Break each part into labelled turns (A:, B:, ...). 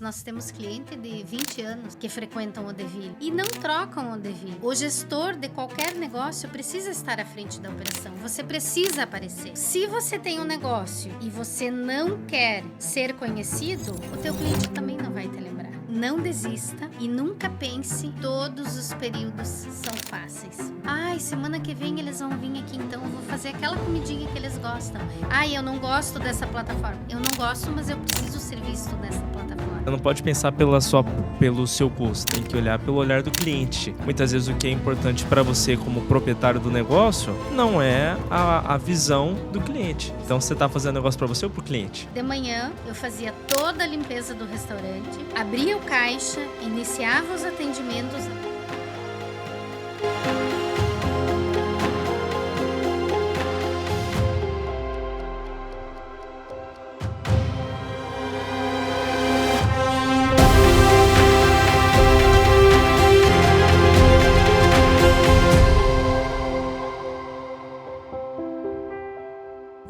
A: Nós temos cliente de 20 anos que frequentam o Deville e não trocam o Deville. O gestor de qualquer negócio precisa estar à frente da operação. Você precisa aparecer. Se você tem um negócio e você não quer ser conhecido, o teu cliente também não vai te lembrar. Não desista e nunca pense todos os períodos são fáceis. Ai, semana que vem eles vão vir aqui, então eu vou fazer aquela comidinha que eles gostam. Ai, eu não gosto dessa plataforma. Eu não gosto, mas eu preciso ser visto nessa plataforma.
B: Você não pode pensar pelo seu gosto, tem que olhar pelo olhar do cliente. Muitas vezes o que é importante para você como proprietário do negócio não é a visão do cliente. Então você está fazendo negócio para você ou para o cliente?
A: De manhã eu fazia toda a limpeza do restaurante, abria o caixa, iniciava os atendimentos.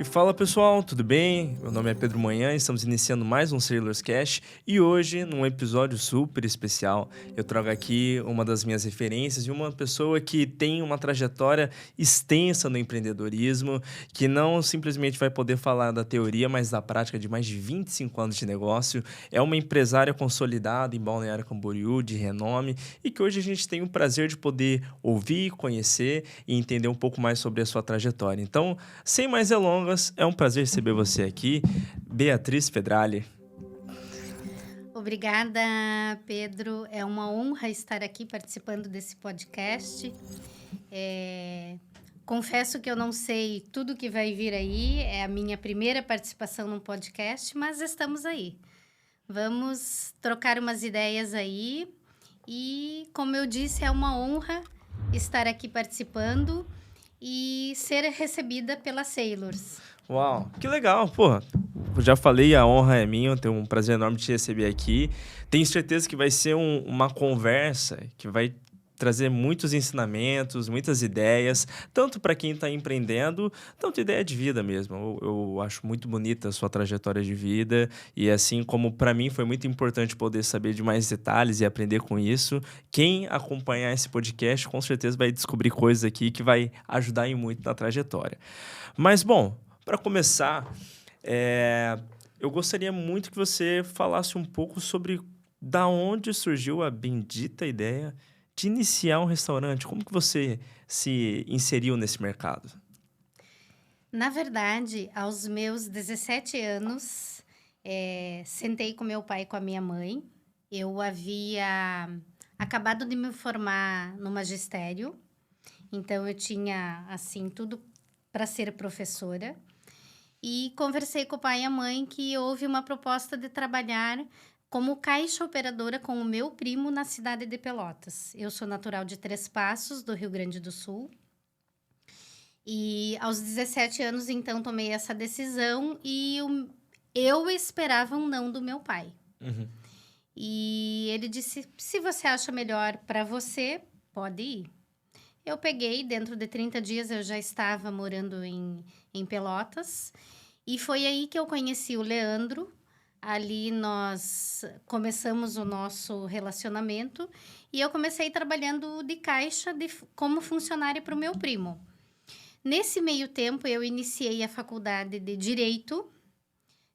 B: E fala pessoal, tudo bem? Meu nome é Pedro Manhã, estamos iniciando mais um Sailors Cash e hoje, num episódio super especial, eu trago aqui uma das minhas referências e uma pessoa que tem uma trajetória extensa no empreendedorismo, que não simplesmente vai poder falar da teoria, mas da prática de mais de 25 anos de negócio. É uma empresária consolidada em Balneário Camboriú, de renome, e que hoje a gente tem o prazer de poder ouvir, conhecer e entender um pouco mais sobre a sua trajetória. Então, sem mais delongas, é um prazer receber você aqui, Beatriz Pedrali.
A: Obrigada, Pedro. É uma honra estar aqui participando desse podcast. Confesso que eu não sei tudo que vai vir aí. É a minha primeira participação num podcast, mas estamos aí. Vamos trocar umas ideias aí. E, como eu disse, é uma honra estar aqui participando e ser recebida pela Sailors.
B: Uau, que legal, pô. Eu já falei, a honra é minha, eu tenho um prazer enorme de te receber aqui. Tenho certeza que vai ser uma conversa que vai trazer muitos ensinamentos, muitas ideias, tanto para quem está empreendendo, tanto ideia de vida mesmo. Eu acho muito bonita a sua trajetória de vida e assim como para mim foi muito importante poder saber de mais detalhes e aprender com isso, quem acompanhar esse podcast com certeza vai descobrir coisas aqui que vai ajudar em muito na trajetória. Mas, bom, para começar, eu gostaria muito que você falasse um pouco sobre da onde surgiu a bendita ideia de iniciar um restaurante. Como que você se inseriu nesse mercado?
A: Na verdade, aos meus 17 anos, sentei com meu pai e com a minha mãe. Eu havia acabado de me formar no magistério, então eu tinha, assim, tudo para ser professora. E conversei com o pai e a mãe que houve uma proposta de trabalhar como caixa operadora com o meu primo na cidade de Pelotas. Eu sou natural de Três Passos, do Rio Grande do Sul. E aos 17 anos, então, tomei essa decisão e eu esperava um não do meu pai.
B: Uhum.
A: E ele disse, se você acha melhor para você, pode ir. Eu peguei, dentro de 30 dias eu já estava morando em Pelotas. E foi aí que eu conheci o Leandro. Ali nós começamos o nosso relacionamento e eu comecei trabalhando de caixa como funcionária para o meu primo. Nesse meio tempo, eu iniciei a faculdade de Direito,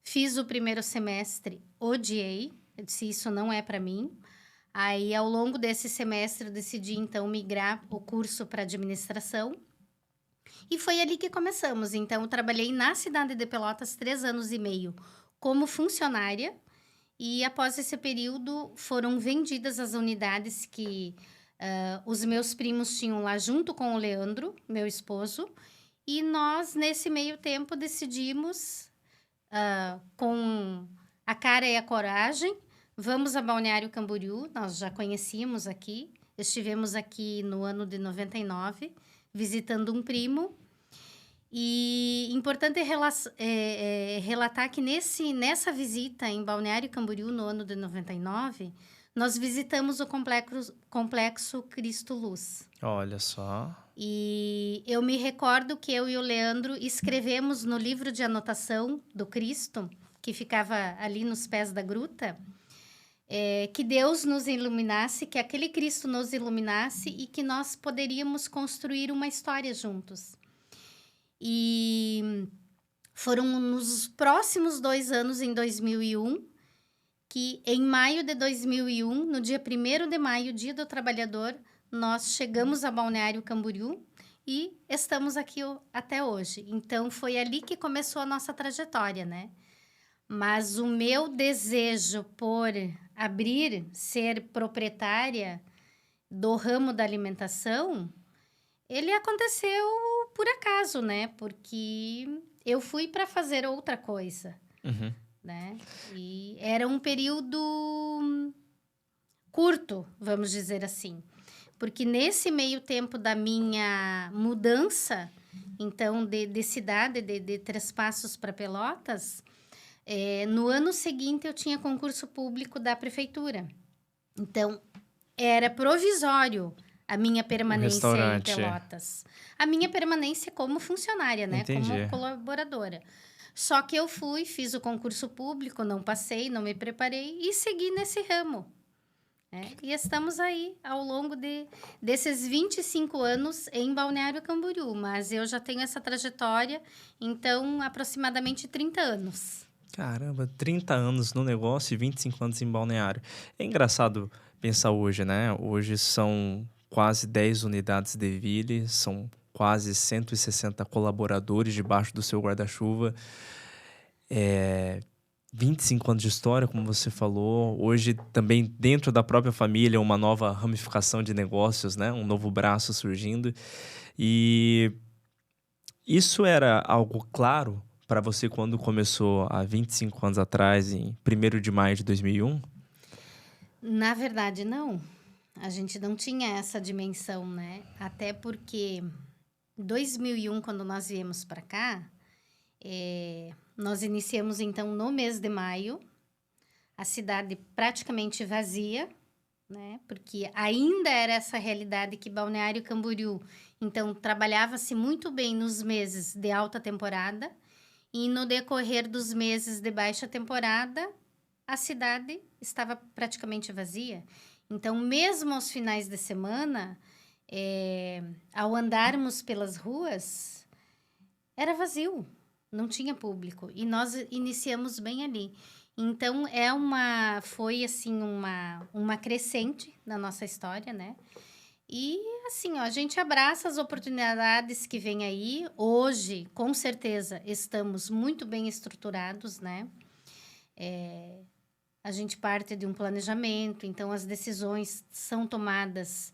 A: fiz o primeiro semestre, odiei, eu disse, isso não é para mim. Aí, ao longo desse semestre, eu decidi, então, migrar o curso para administração. E foi ali que começamos. Então, eu trabalhei na cidade de Pelotas 3 anos e meio como funcionária. E, após esse período, foram vendidas as unidades que os meus primos tinham lá junto com o Leandro, meu esposo. E nós, nesse meio tempo, decidimos, com a cara e a coragem, vamos a Balneário Camboriú. Nós já conhecíamos aqui. Estivemos aqui no ano de 99, visitando um primo. E importante relatar que nessa visita em Balneário Camboriú, no ano de 99, nós visitamos o complexo Cristo Luz.
B: Olha só.
A: E eu me recordo que eu e o Leandro escrevemos no livro de anotação do Cristo, que ficava ali nos pés da gruta, que Deus nos iluminasse, que aquele Cristo nos iluminasse e que nós poderíamos construir uma história juntos. E foram nos próximos 2 anos, em 2001, que em maio de 2001, no dia 1º de maio, Dia do Trabalhador, nós chegamos a Balneário Camboriú e estamos aqui até hoje. Então, foi ali que começou a nossa trajetória, né? Mas o meu desejo por ser proprietária do ramo da alimentação, ele aconteceu por acaso, né? Porque eu fui para fazer outra coisa, né? E era um período curto, vamos dizer assim. Porque nesse meio tempo da minha mudança, então, de cidade, de Três Passos para Pelotas, no ano seguinte eu tinha concurso público da prefeitura. Então, era provisório a minha permanência em Pelotas. A minha permanência como funcionária, né?
B: Entendi.
A: Como colaboradora. Só que eu fiz o concurso público, não passei, não me preparei e segui nesse ramo. E estamos aí ao longo desses 25 anos em Balneário Camboriú. Mas eu já tenho essa trajetória, então, aproximadamente 30 anos.
B: Caramba, 30 anos no negócio e 25 anos em Balneário. É engraçado pensar hoje, né? Hoje são quase 10 unidades de Ville, são quase 160 colaboradores debaixo do seu guarda-chuva. 25 anos de história, como você falou. Hoje, também, dentro da própria família, uma nova ramificação de negócios, né? Um novo braço surgindo. E isso era algo claro para você quando começou há 25 anos atrás, em 1º de maio de 2001?
A: Na verdade, não. A gente não tinha essa dimensão, né? Até porque em 2001, quando nós viemos para cá, nós iniciamos, então, no mês de maio, a cidade praticamente vazia, né? Porque ainda era essa realidade que Balneário Camboriú, então, trabalhava-se muito bem nos meses de alta temporada e no decorrer dos meses de baixa temporada, a cidade estava praticamente vazia. Então, mesmo aos finais de semana, ao andarmos pelas ruas, era vazio. Não tinha público. E nós iniciamos bem ali. Então, foi assim uma crescente na nossa história, né? E assim, a gente abraça as oportunidades que vêm aí. Hoje, com certeza, estamos muito bem estruturados, né? A gente parte de um planejamento, então as decisões são tomadas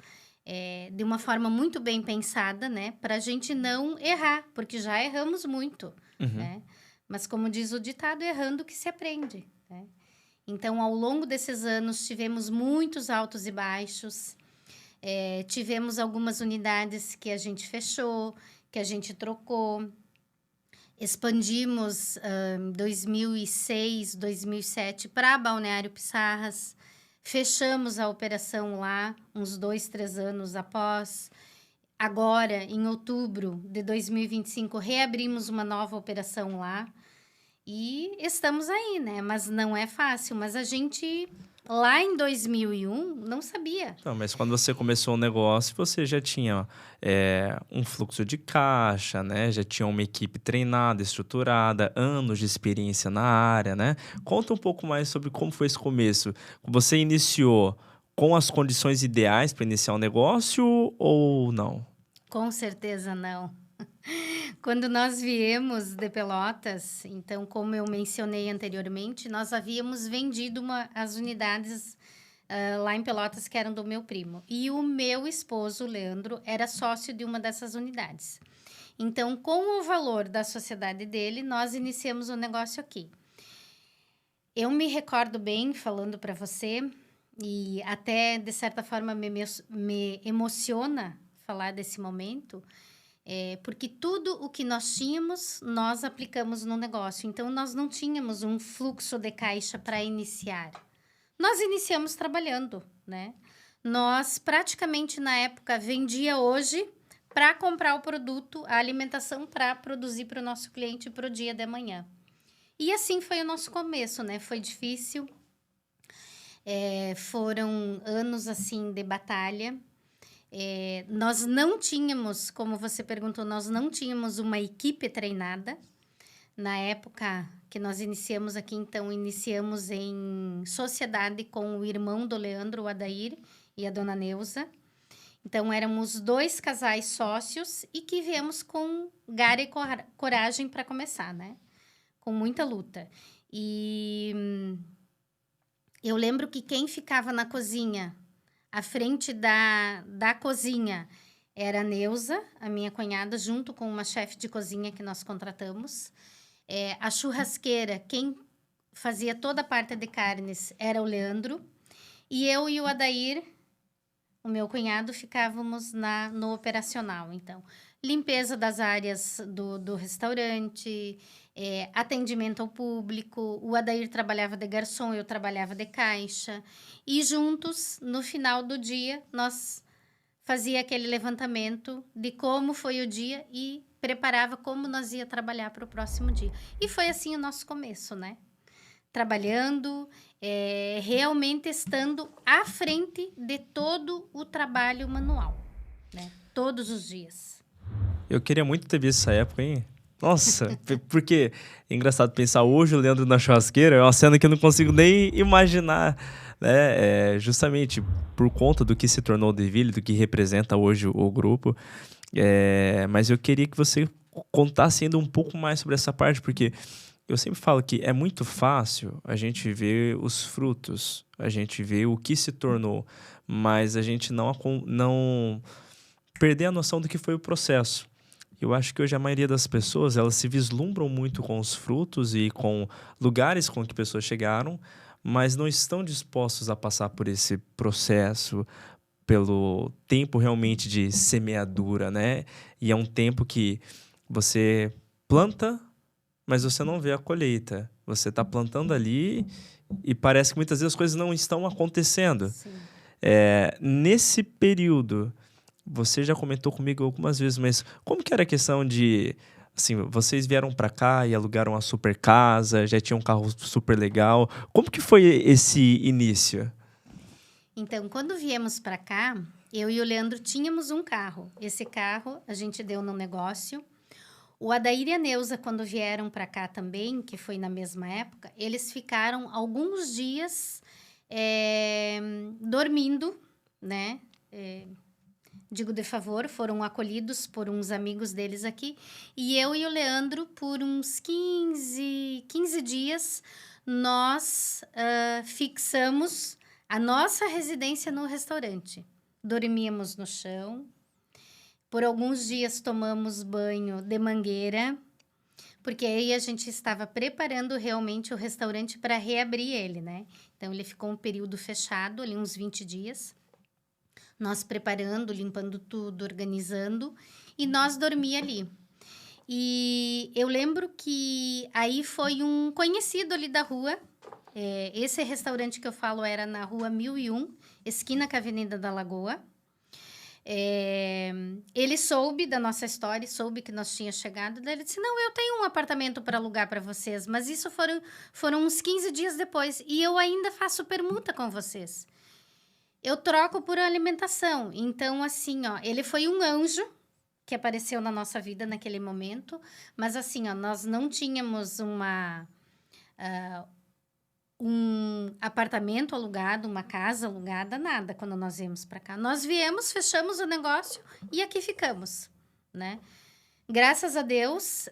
A: de uma forma muito bem pensada, né? Para a gente não errar, porque já erramos muito, né? Mas como diz o ditado, errando que se aprende, né? Então, ao longo desses anos, tivemos muitos altos e baixos, tivemos algumas unidades que a gente fechou, que a gente trocou, expandimos em 2006, 2007 para Balneário Pissarras, fechamos a operação lá uns 2, 3 anos após. Agora, em outubro de 2025, reabrimos uma nova operação lá e estamos aí, né? Mas não é fácil, mas a gente, lá em 2001, não sabia.
B: Não, mas quando você começou o negócio, você já tinha um fluxo de caixa, né? Já tinha uma equipe treinada, estruturada, anos de experiência na área, né? Conta um pouco mais sobre como foi esse começo. Você iniciou com as condições ideais para iniciar o negócio ou não?
A: Com certeza não. Quando nós viemos de Pelotas, então, como eu mencionei anteriormente, nós havíamos vendido as unidades lá em Pelotas, que eram do meu primo. E o meu esposo, Leandro, era sócio de uma dessas unidades. Então, com o valor da sociedade dele, nós iniciamos o negócio aqui. Eu me recordo bem, falando para você, e até, de certa forma, me emociona falar desse momento, porque tudo o que nós tínhamos, nós aplicamos no negócio. Então, nós não tínhamos um fluxo de caixa para iniciar. Nós iniciamos trabalhando, né? Nós, praticamente, na época, vendia hoje para comprar o produto, a alimentação, para produzir para o nosso cliente para o dia de amanhã. E assim foi o nosso começo, né? Foi difícil. Foram anos, assim, de batalha. Nós não tínhamos, como você perguntou, nós não tínhamos uma equipe treinada. Na época que nós iniciamos aqui, então, iniciamos em sociedade com o irmão do Leandro, o Adair, e a dona Neuza. Então, éramos 2 casais sócios e que viemos com garra e coragem para começar, né? Com muita luta. E eu lembro que quem ficava na cozinha, à frente da cozinha, era a Neuza, a minha cunhada, junto com uma chefe de cozinha que nós contratamos. A churrasqueira, quem fazia toda a parte de carnes, era o Leandro. E eu e o Adair, o meu cunhado, ficávamos no operacional. Então, limpeza das áreas do restaurante, atendimento ao público. O Adair trabalhava de garçom, eu trabalhava de caixa. E juntos, no final do dia, nós fazia aquele levantamento de como foi o dia e preparava como nós ia trabalhar para o próximo dia. E foi assim o nosso começo, né? Trabalhando, realmente estando à frente de todo o trabalho manual, né? Todos os dias.
B: Eu queria muito ter visto essa época, hein? Nossa, porque é engraçado pensar hoje o Leandro na churrasqueira, é uma cena que eu não consigo nem imaginar, né? Justamente por conta do que se tornou o Deville, do que representa hoje o grupo. Mas eu queria que você contasse ainda um pouco mais sobre essa parte, porque eu sempre falo que é muito fácil a gente ver os frutos, a gente ver o que se tornou, mas a gente não perder a noção do que foi o processo. Eu acho que hoje a maioria das pessoas, elas se vislumbram muito com os frutos e com lugares com que pessoas chegaram, mas não estão dispostos a passar por esse processo, pelo tempo realmente de semeadura, né? E é um tempo que você planta, mas você não vê a colheita. Você está plantando ali e parece que muitas vezes as coisas não estão acontecendo.
A: Sim.
B: Nesse período, você já comentou comigo algumas vezes, mas como que era a questão de, assim, vocês vieram para cá e alugaram uma super casa, já tinham um carro super legal. Como que foi esse início?
A: Então, quando viemos para cá, eu e o Leandro tínhamos um carro. Esse carro a gente deu no negócio. O Adair e a Neuza, quando vieram para cá também, que foi na mesma época, eles ficaram alguns dias dormindo, né? Digo de favor, foram acolhidos por uns amigos deles aqui. E eu e o Leandro, por uns 15 dias, nós fixamos a nossa residência no restaurante. Dormíamos no chão. Por alguns dias tomamos banho de mangueira, porque aí a gente estava preparando realmente o restaurante para reabrir ele, né? Então, ele ficou um período fechado, ali uns 20 dias. Nós preparando, limpando tudo, organizando, e nós dormíamos ali. E eu lembro que aí foi um conhecido ali da rua. Esse restaurante que eu falo era na rua 1001, esquina com a Avenida da Lagoa. Ele soube da nossa história, soube que nós tínhamos chegado. Daí ele disse, não, eu tenho um apartamento para alugar para vocês, mas isso foram uns 15 dias depois. E eu ainda faço permuta com vocês. Eu troco por alimentação. Então, assim, ó, ele foi um anjo que apareceu na nossa vida naquele momento. Mas, assim, ó, nós não tínhamos um apartamento alugado, uma casa alugada, nada, quando nós viemos para cá. Nós viemos, fechamos o negócio e aqui ficamos, né? Graças a Deus,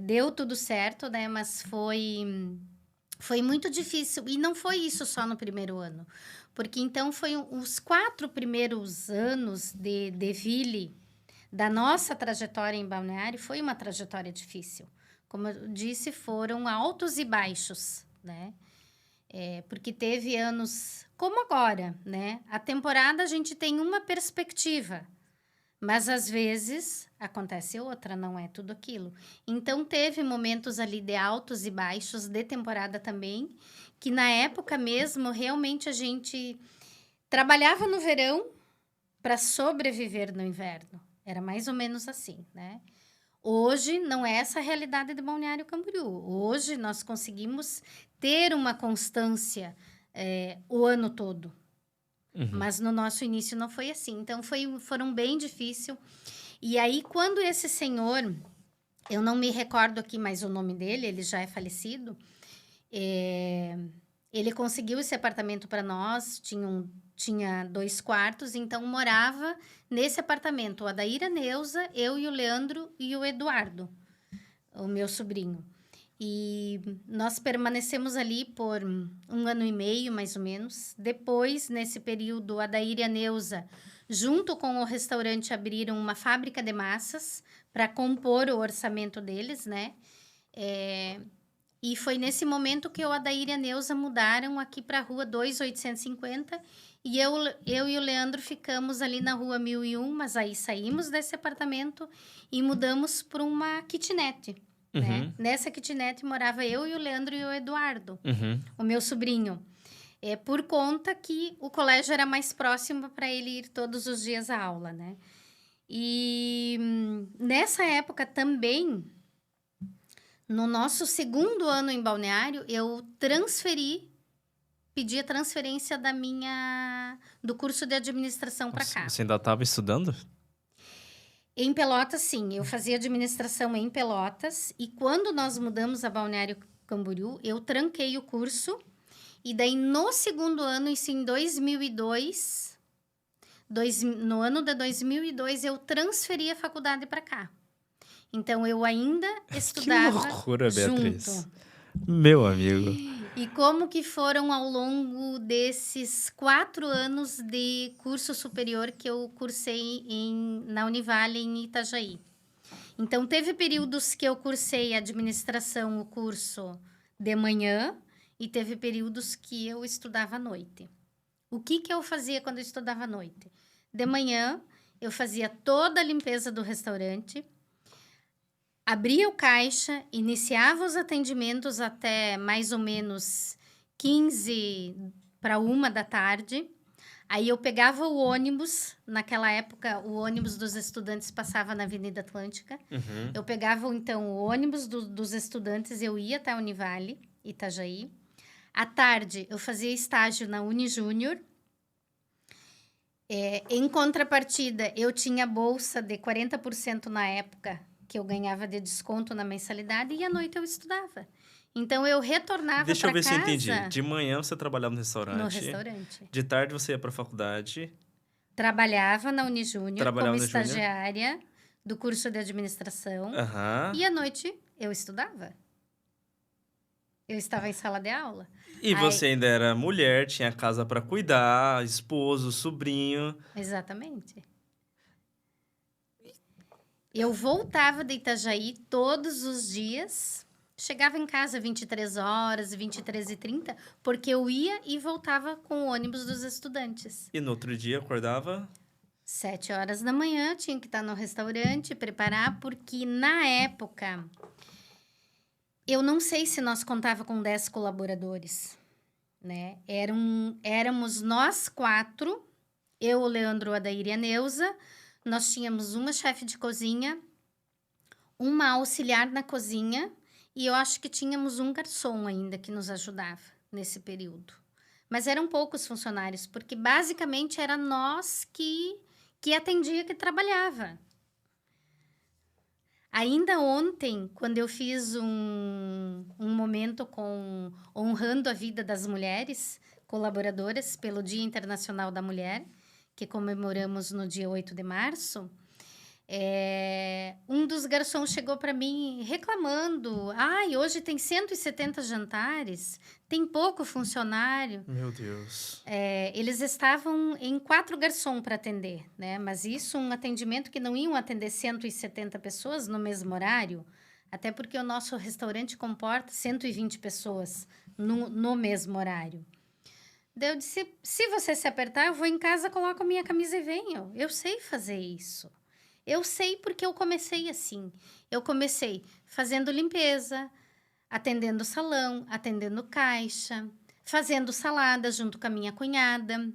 A: deu tudo certo, né? Mas foi muito difícil. E não foi isso só no primeiro ano. Porque, então, foi os 4 primeiros anos de Deville, da nossa trajetória em Balneário, foi uma trajetória difícil. Como eu disse, foram altos e baixos, né? Porque teve anos como agora, né? A temporada a gente tem uma perspectiva, mas às vezes acontece outra, não é tudo aquilo. Então, teve momentos ali de altos e baixos de temporada também, que na época mesmo, realmente a gente trabalhava no verão para sobreviver no inverno. Era mais ou menos assim, né? Hoje não é essa a realidade de Balneário Camboriú. Hoje nós conseguimos ter uma constância o ano todo.
B: Uhum.
A: Mas no nosso início não foi assim. Então, foram bem difícil. E aí, quando esse senhor, eu não me recordo aqui mais o nome dele, ele já é falecido, ele conseguiu esse apartamento para nós, tinha 2 quartos, então morava nesse apartamento a Daíra Neuza, eu e o Leandro e o Eduardo, o meu sobrinho. E nós permanecemos ali por 1 ano e meio, mais ou menos. Depois, nesse período, a Daíra e a Neuza, junto com o restaurante, abriram uma fábrica de massas para compor o orçamento deles, né? E foi nesse momento que o Adair e a Neuza mudaram aqui para a rua 2850 e eu e o Leandro ficamos ali na rua 1001, mas aí saímos desse apartamento e mudamos para uma kitnet, né? Nessa kitnet morava eu e o Leandro e o Eduardo, o meu sobrinho. Por conta que o colégio era mais próximo para ele ir todos os dias à aula, né? E nessa época também, no nosso 2º ano em Balneário, eu pedi a transferência do curso de administração para cá.
B: Você ainda estava estudando?
A: Em Pelotas, sim. Eu fazia administração em Pelotas. E quando nós mudamos a Balneário Camboriú, eu tranquei o curso. E daí, no 2º ano, isso em 2002... no ano de 2002, eu transferi a faculdade para cá. Então, eu ainda estudava
B: Que loucura, Beatriz.
A: junto.
B: Meu amigo.
A: E como que foram ao longo desses 4 anos de curso superior que eu cursei na Univale, em Itajaí. Então, teve períodos que eu cursei administração, o curso de manhã, e teve períodos que eu estudava à noite. O que eu fazia quando eu estudava à noite? De manhã, eu fazia toda a limpeza do restaurante, abria o caixa, iniciava os atendimentos até mais ou menos 15 para 1 da tarde. Aí eu pegava o ônibus, naquela época o ônibus dos estudantes passava na Avenida Atlântica. Eu pegava então o ônibus dos estudantes, eu ia até a Univale, Itajaí. À tarde eu fazia estágio na Unijúnior. Em contrapartida, eu tinha bolsa de 40% na época, que eu ganhava de desconto na mensalidade, e à noite eu estudava. Então, eu retornava para casa...
B: Deixa eu ver se eu entendi. De manhã você trabalhava no restaurante.
A: No restaurante.
B: De tarde você ia para a faculdade.
A: Trabalhava na Unijúnior como estagiária do curso de administração. E à noite eu estudava. Eu estava em sala de aula.
B: E você ainda era mulher, tinha casa para cuidar, esposo, sobrinho.
A: Exatamente. Eu voltava de Itajaí todos os dias, chegava em casa 23 horas, 23h30, porque eu ia e voltava com o ônibus dos estudantes.
B: E no outro dia acordava?
A: 7 horas da manhã, tinha que estar no restaurante, preparar, porque na época, eu não sei se nós contava com 10 colaboradores, né? Éramos nós 4, eu, o Leandro, a Adair e a Neuza. Nós tínhamos uma chefe de cozinha, uma auxiliar na cozinha, e eu acho que tínhamos um garçom ainda que nos ajudava nesse período. Mas eram poucos funcionários, porque basicamente era nós que atendia, que trabalhava. Ainda ontem, quando eu fiz um momento honrando a vida das mulheres colaboradoras pelo Dia Internacional da Mulher, que comemoramos no dia 8 de março, um dos garçons chegou para mim reclamando. Hoje tem 170 jantares, tem pouco funcionário.
B: Meu Deus.
A: Eles estavam em 4 garçons para atender, né? Mas isso, um atendimento que não iam atender 170 pessoas no mesmo horário, até porque o nosso restaurante comporta 120 pessoas no mesmo horário. Daí eu disse, se você se apertar, eu vou em casa, coloco a minha camisa e venho. Eu sei fazer isso. Eu sei porque eu comecei assim. Eu comecei fazendo limpeza, atendendo salão, atendendo caixa, fazendo salada junto com a minha cunhada.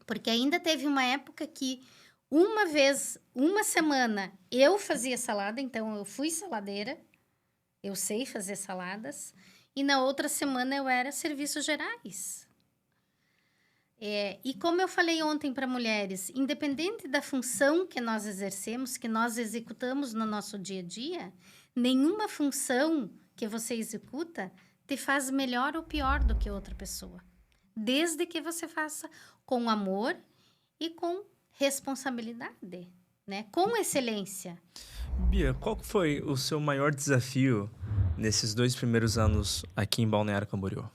A: Porque ainda teve uma época que uma semana, eu fazia salada, então eu fui saladeira. Eu sei fazer saladas. E na outra semana eu era serviços gerais. E como eu falei ontem para mulheres, independente da função que nós exercemos, que nós executamos no nosso dia a dia, nenhuma função que você executa te faz melhor ou pior do que outra pessoa. Desde que você faça com amor e com responsabilidade, né? Com excelência.
B: Bia, qual que foi o seu maior desafio nesses 2 primeiros anos aqui em Balneário Camboriú?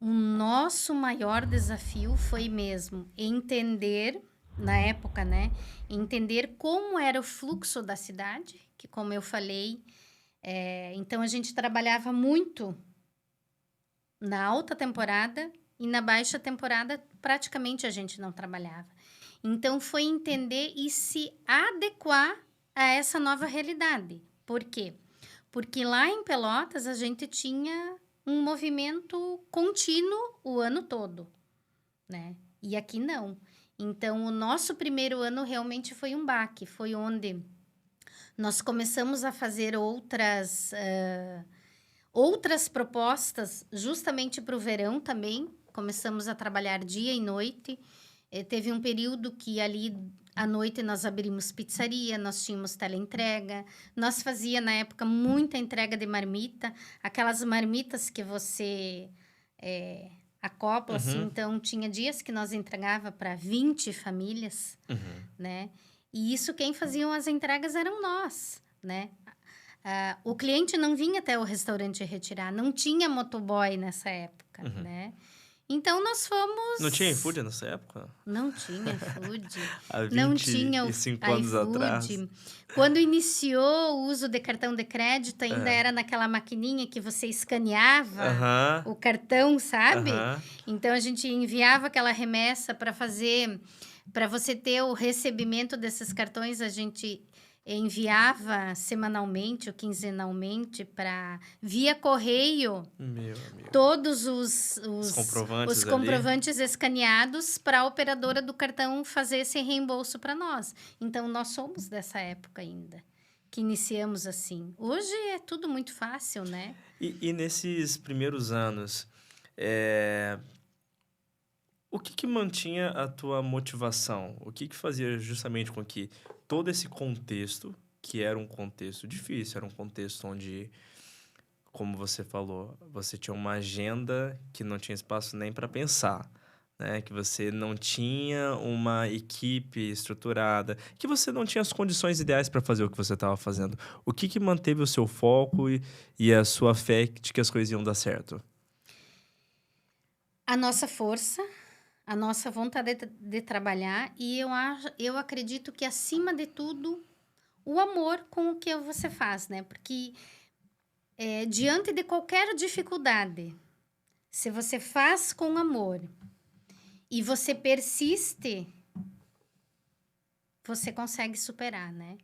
A: O nosso maior desafio foi mesmo entender, na época, né? Entender como era o fluxo da cidade, que como eu falei, então a gente trabalhava muito na alta temporada e na baixa temporada praticamente a gente não trabalhava. Então foi entender e se adequar a essa nova realidade. Por quê? Porque lá em Pelotas a gente tinha um movimento contínuo o ano todo, né? E aqui não. Então, o nosso primeiro ano realmente foi um baque. Foi onde nós começamos a fazer outras propostas justamente para o verão também. Começamos a trabalhar dia e noite. Teve um período que ali à noite nós abrimos pizzaria, nós tínhamos teleentrega, nós fazia na época muita entrega de marmita, aquelas marmitas que você acopla, assim, então tinha dias que nós entregava para 20 famílias, né? E isso quem faziam as entregas eram nós, né? O cliente não vinha até o restaurante retirar, não tinha motoboy nessa época, né? Então, nós fomos...
B: Não tinha iFood nessa época?
A: Não tinha iFood.
B: Há
A: Não tinha o
B: 25 anos atrás.
A: Quando iniciou o uso de cartão de crédito, ainda era naquela maquininha que você escaneava o cartão, sabe? Então, a gente enviava aquela remessa para você ter o recebimento desses cartões, a gente enviava semanalmente ou quinzenalmente via correio todos os comprovantes escaneados para a operadora do cartão fazer esse reembolso para nós. Então, nós somos dessa época ainda, que iniciamos assim. Hoje é tudo muito fácil, né?
B: E nesses primeiros anos, o que mantinha a tua motivação? O que fazia justamente com que todo esse contexto, que era um contexto difícil, era um contexto onde, como você falou, você tinha uma agenda que não tinha espaço nem para pensar, né? Que você não tinha uma equipe estruturada, que você não tinha as condições ideais para fazer o que você estava fazendo. O que manteve o seu foco e a sua fé de que as coisas iam dar certo?
A: A nossa força, a nossa vontade de trabalhar e eu acredito que, acima de tudo, o amor com o que você faz, né? Porque diante de qualquer dificuldade, se você faz com amor e você persiste, você consegue superar, né?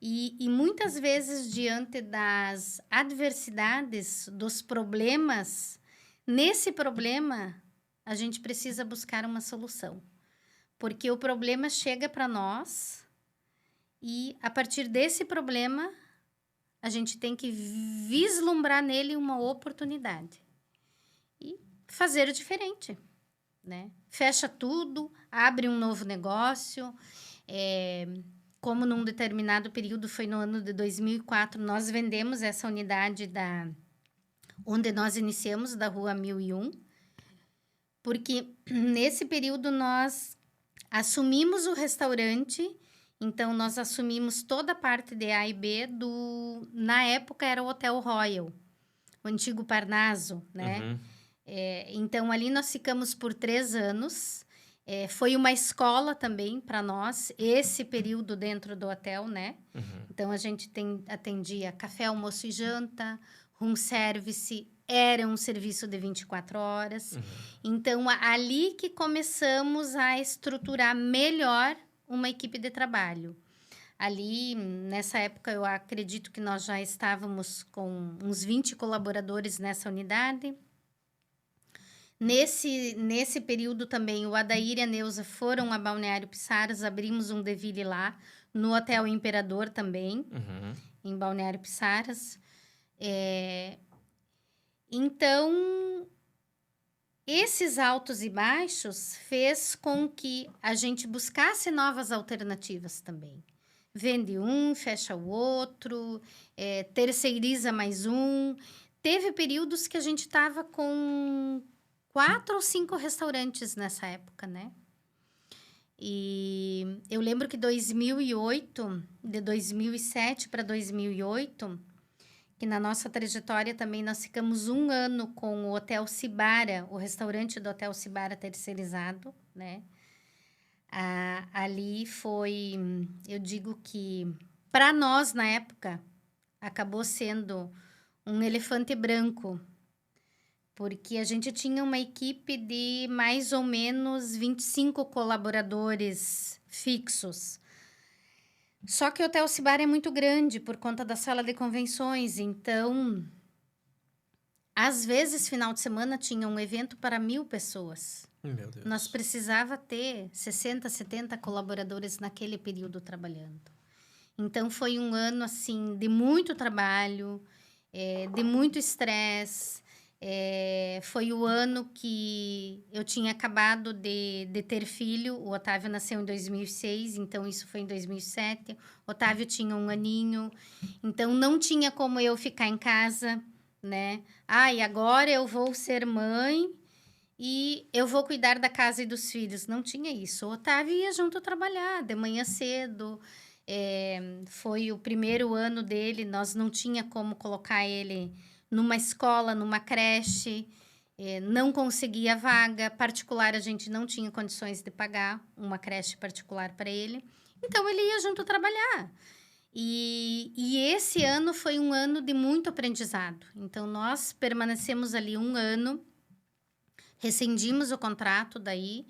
A: E muitas vezes, diante das adversidades, dos problemas, nesse problema a gente precisa buscar uma solução. Porque o problema chega para nós e, a partir desse problema, a gente tem que vislumbrar nele uma oportunidade. E fazer diferente, né? Fecha tudo, abre um novo negócio. Como num determinado período, foi no ano de 2004, nós vendemos essa unidade onde nós iniciamos, da Rua 1001. Porque nesse período nós assumimos o restaurante, então nós assumimos toda a parte de A e B na época era o Hotel Royal, o antigo Parnaso, né? Então ali nós ficamos por 3 anos, foi uma escola também para nós, esse período dentro do hotel, né? Então a gente atendia café, almoço e janta, room service, era um serviço de 24 horas. Então, ali que começamos a estruturar melhor uma equipe de trabalho. Ali, nessa época, eu acredito que nós já estávamos com uns 20 colaboradores nessa unidade. Nesse período também, o Adair e a Neuza foram a Balneário Pissaras, abrimos um Deville lá, no Hotel Imperador também, em Balneário Pissaras. Então, esses altos e baixos fez com que a gente buscasse novas alternativas também. Vende um, fecha o outro, terceiriza mais um. Teve períodos que a gente estava com 4 ou 5 restaurantes nessa época, né? E eu lembro que 2008, de 2007 para 2008, que na nossa trajetória também nós ficamos 1 ano com o Hotel Cibara, o restaurante do Hotel Cibara terceirizado, né? Ali foi, eu digo que, para nós, na época, acabou sendo um elefante branco, porque a gente tinha uma equipe de mais ou menos 25 colaboradores fixos. Só que o Hotel Cibara é muito grande por conta da sala de convenções, então, às vezes, final de semana, tinha um evento para 1.000 pessoas.
B: Meu Deus.
A: Nós precisava ter 60, 70 colaboradores naquele período trabalhando. Então, foi um ano, assim, de muito trabalho, de muito estresse. Foi o ano que eu tinha acabado de ter filho. O Otávio nasceu em 2006, então isso foi em 2007. O Otávio tinha 1 aninho, então não tinha como eu ficar em casa, né? E agora eu vou ser mãe e eu vou cuidar da casa e dos filhos. Não tinha isso. O Otávio ia junto trabalhar de manhã cedo. Foi o primeiro ano dele, nós não tinha como colocar ele numa escola, numa creche, não conseguia vaga particular, a gente não tinha condições de pagar uma creche particular para ele, então ele ia junto trabalhar. E esse ano foi um ano de muito aprendizado, então nós permanecemos ali 1 ano, rescindimos o contrato daí,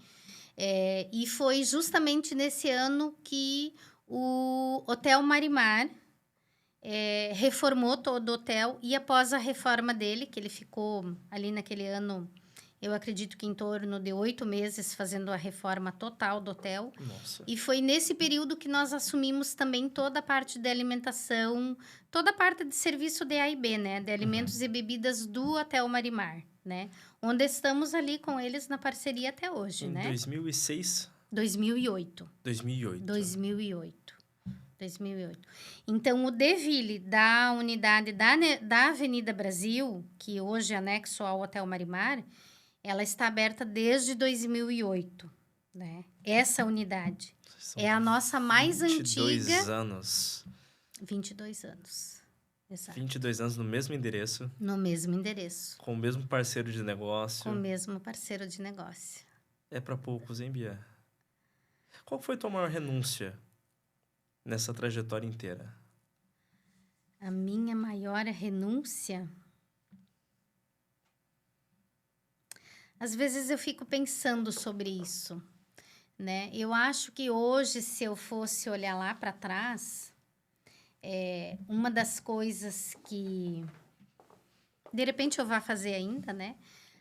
A: e foi justamente nesse ano que o Hotel Marimar reformou todo o hotel, e após a reforma dele, que ele ficou ali naquele ano, eu acredito que em torno de 8 meses fazendo a reforma total do hotel.
B: Nossa.
A: E foi nesse período que nós assumimos também toda a parte de alimentação, toda a parte de serviço de A e B, né? De alimentos e bebidas do Hotel Marimar, né? Onde estamos ali com eles na parceria até hoje,
B: Em
A: né?
B: 2006?
A: 2008.
B: 2008.
A: 2008. Então, o Deville da unidade da Avenida Brasil, que hoje é anexo ao Hotel Marimar, ela está aberta desde 2008, né? Essa unidade
B: São
A: é a nossa mais
B: 22
A: antiga.
B: anos.
A: 22 anos, exato.
B: 22 anos no mesmo endereço.
A: No mesmo endereço.
B: Com o mesmo parceiro de negócio.
A: Com o mesmo parceiro de negócio.
B: É para poucos, hein, Bia? Qual foi a tua maior renúncia nessa trajetória inteira?
A: A minha maior renúncia? Às vezes eu fico pensando sobre isso, né? Eu acho que hoje, se eu fosse olhar lá para trás, uma das coisas que de repente eu vá fazer ainda, né?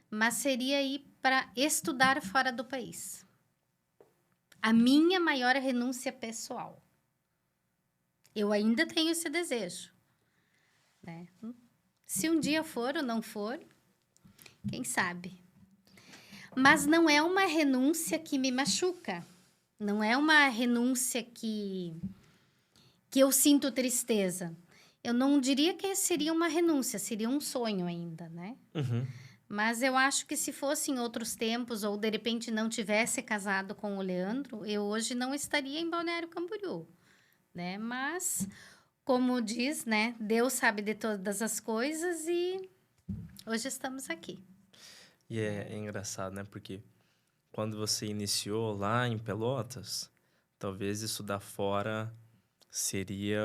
A: Mas seria ir para estudar fora do país. A minha maior renúncia pessoal. Eu ainda tenho esse desejo, né? Se um dia for ou não for, quem sabe? Mas não é uma renúncia que me machuca. Não é uma renúncia que eu sinto tristeza. Eu não diria que seria uma renúncia, seria um sonho ainda, né?
B: Uhum.
A: Mas eu acho que se fosse em outros tempos, ou de repente não tivesse casado com o Leandro, eu hoje não estaria em Balneário Camboriú, né? Mas, como diz, né? Deus sabe de todas as coisas e hoje estamos aqui.
B: E é engraçado, né? Porque quando você iniciou lá em Pelotas, talvez estudar fora seria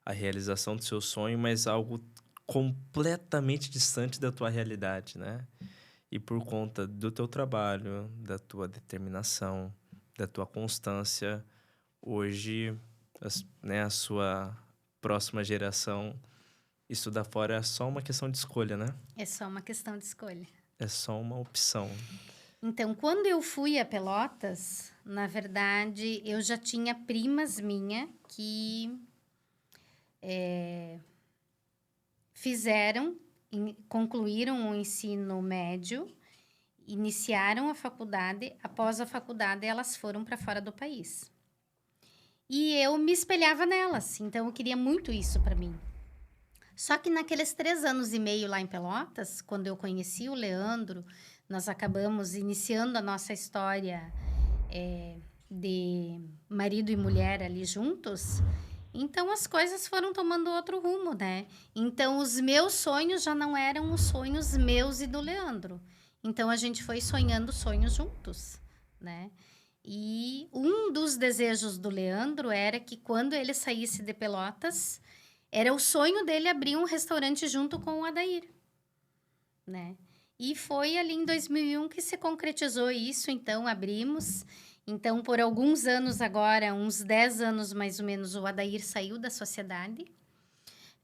B: a realização do seu sonho, mas algo completamente distante da tua realidade, né? E por conta do teu trabalho, da tua determinação, da tua constância, hoje, né, a sua próxima geração, estudar fora é só uma questão de escolha, né?
A: É só uma questão de escolha.
B: É só uma opção.
A: Então, quando eu fui a Pelotas, na verdade, eu já tinha primas minhas que concluíram o ensino médio iniciaram a faculdade, após a faculdade elas foram para fora do país. E eu me espelhava nelas, então eu queria muito isso para mim. Só que naqueles 3 anos e meio lá em Pelotas, quando eu conheci o Leandro, nós acabamos iniciando a nossa história de marido e mulher ali juntos. Então, as coisas foram tomando outro rumo, né? Então, os meus sonhos já não eram os sonhos meus e do Leandro. Então, a gente foi sonhando sonhos juntos, né? E um dos desejos do Leandro era que quando ele saísse de Pelotas, era o sonho dele abrir um restaurante junto com o Adair, né? E foi ali em 2001 que se concretizou isso, então abrimos. Então, por alguns anos agora, uns 10 anos mais ou menos, o Adair saiu da sociedade,